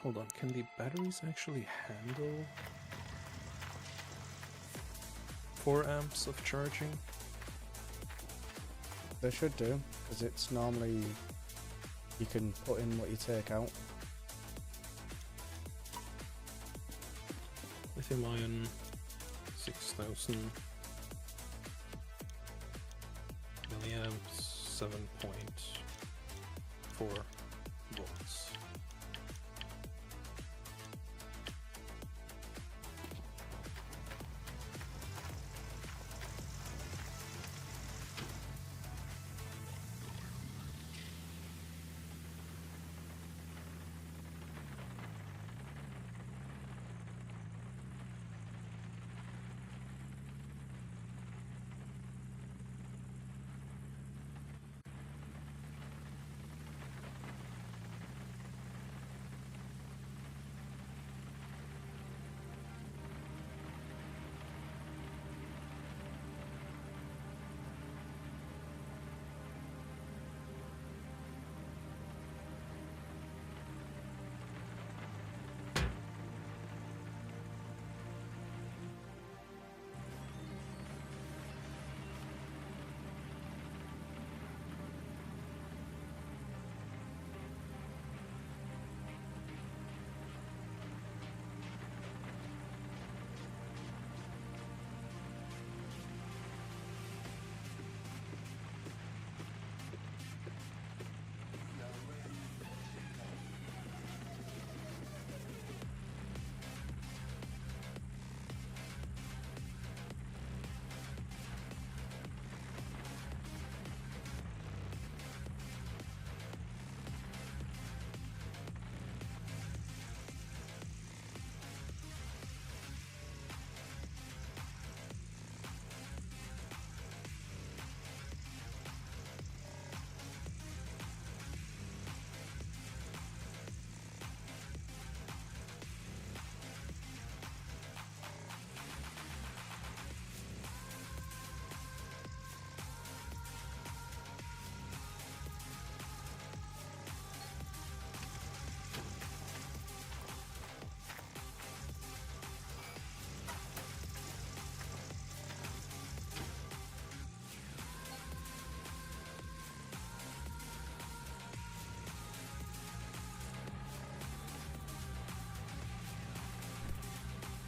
Hold on, can the batteries actually handle 4 amps of charging? They should do, because it's normally you can put in what you take out. Lithium ion 6000 milliamps, 7.4 volts.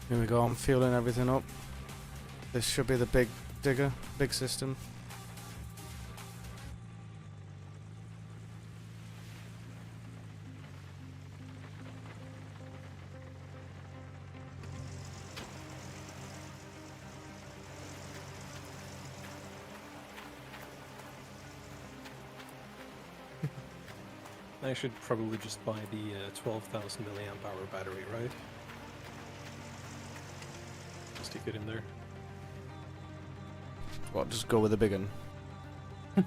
Here we go, I'm fueling everything up. This should be the big digger, big system. I should probably just buy the 12,000 milliamp hour battery, right? Stick it in there. What, just go with the big one? No,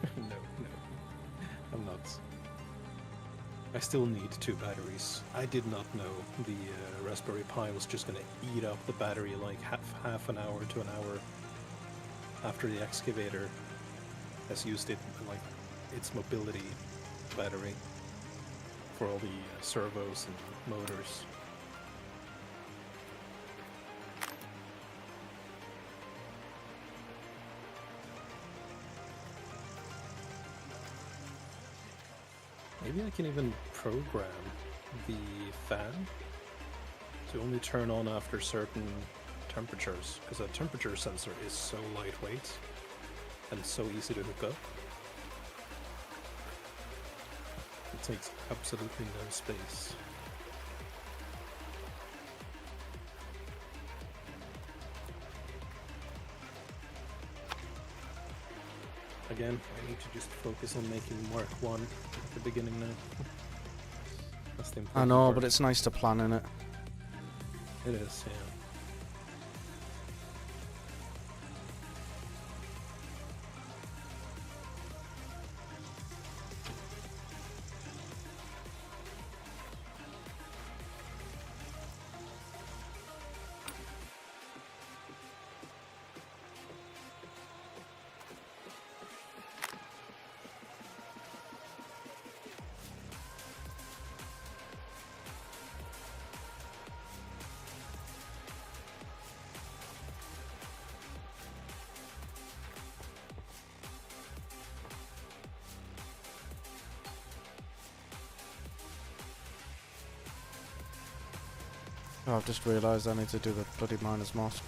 I'm not. I still need 2 batteries. I did not know the Raspberry Pi was just gonna eat up the battery like half an hour to an hour after the excavator has used it, like its mobility battery for all the servos and motors. Maybe I can even program the fan to only turn on after certain temperatures, because a temperature sensor is so lightweight and so easy to hook up. It takes absolutely no space. Again, I need to just focus on making Mark 1 at the beginning now. That's the I important know, part. but it's nice to plan in it. It is, yeah. Oh, I've just realised I need to do the bloody miner's moss.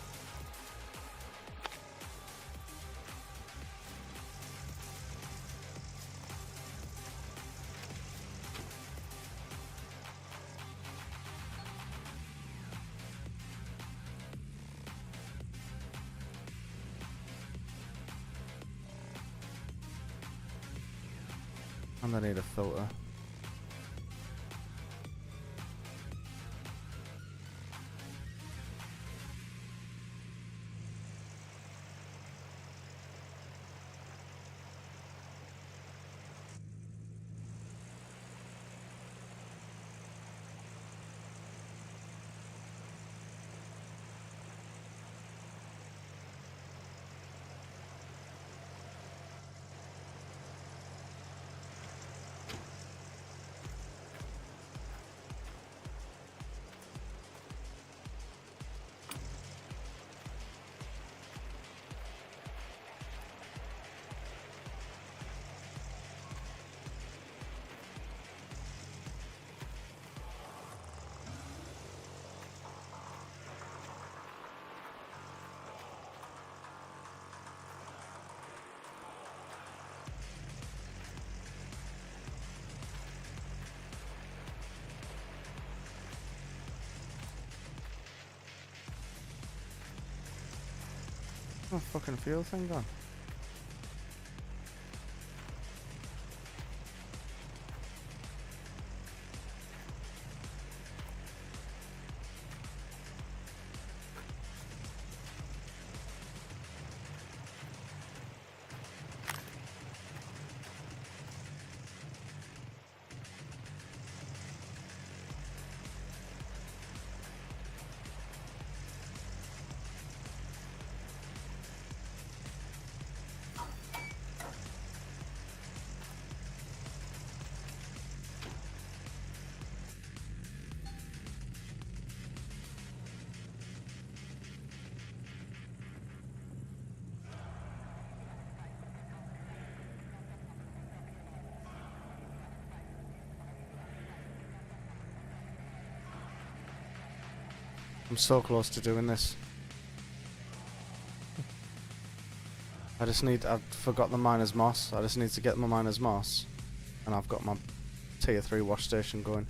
And I need a filter. Oh, fucking fuel thing gone. I'm so close to doing this. I forgot the miner's moss. I just need to get my miner's moss. And I've got my tier 3 wash station going.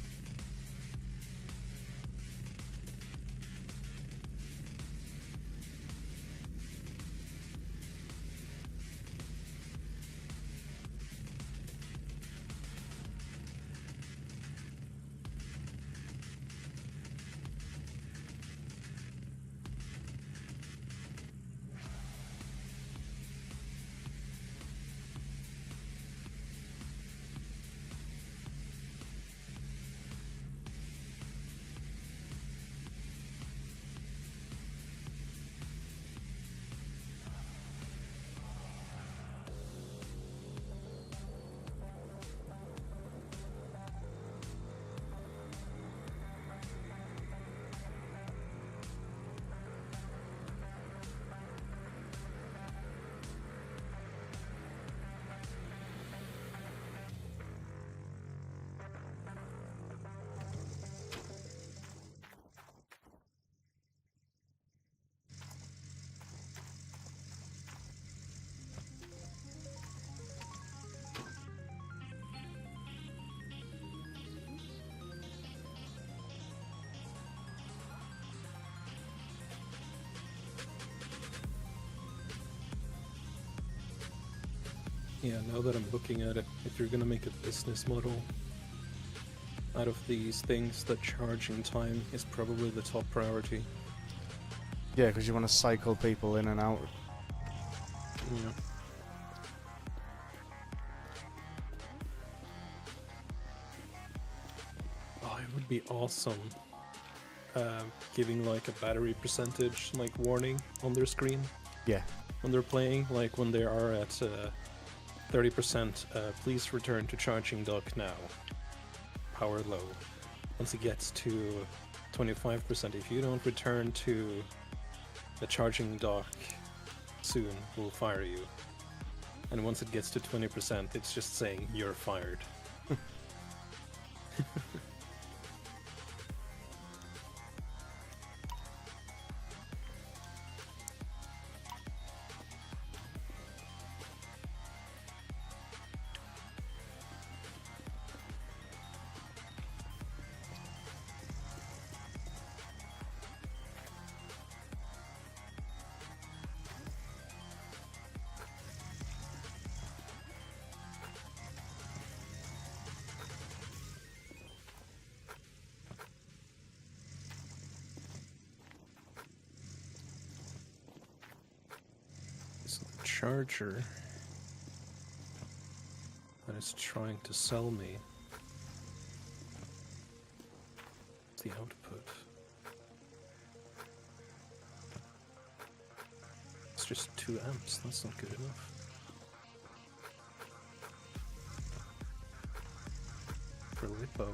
Yeah, now that I'm looking at it, if you're gonna make a business model out of these things, the charging time is probably the top priority. Yeah, because you want to cycle people in and out. Yeah. Oh, it would be awesome. Giving like a battery percentage like warning on their screen Yeah. when they're playing, like when they are at 30%, please return to charging dock now. Power low. Once it gets to 25%, if you don't return to the charging dock soon, we'll fire you. And once it gets to 20%, it's just saying you're fired. Charger that is trying to sell me the output. It's just 2 amps, that's not good enough. For LiPo.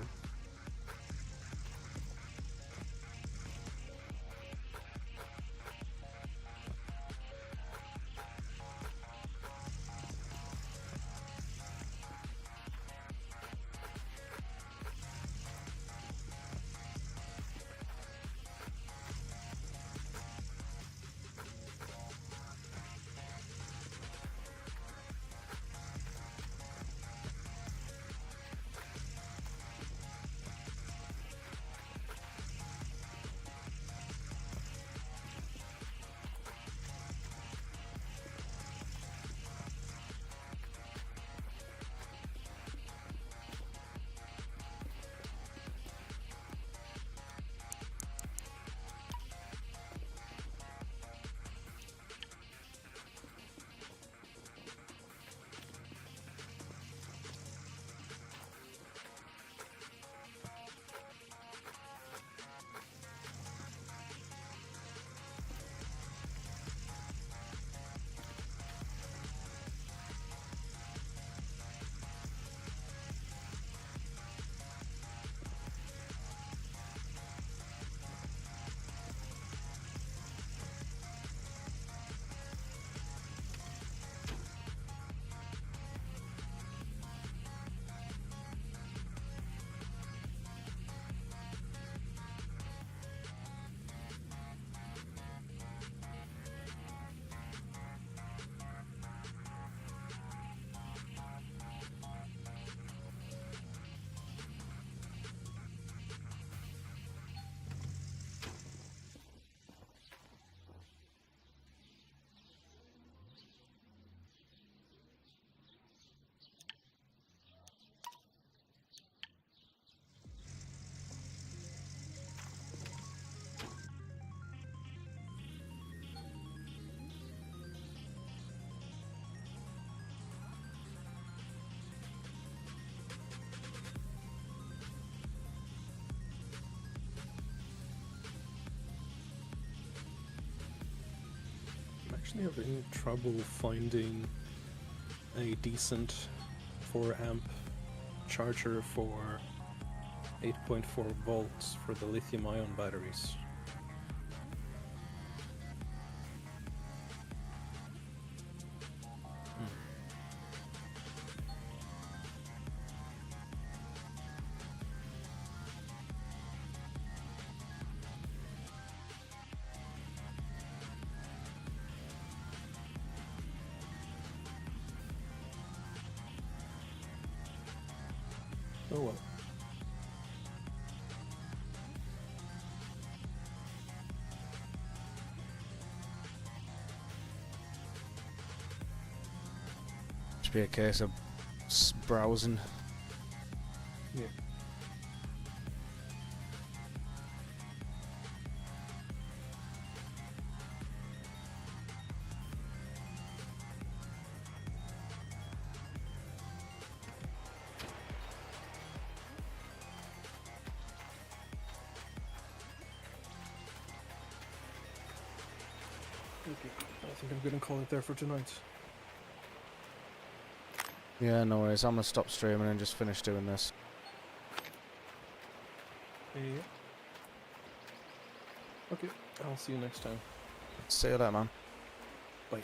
having trouble finding a decent 4 amp charger for 8.4 volts for the lithium ion batteries. Oh well. Should be a case of browsing. Yeah. Okay, I think I'm gonna call it there for tonight. Yeah, no worries. I'm gonna stop streaming and just finish doing this. Yeah. Okay, I'll see you next time. See you later, man. Bye.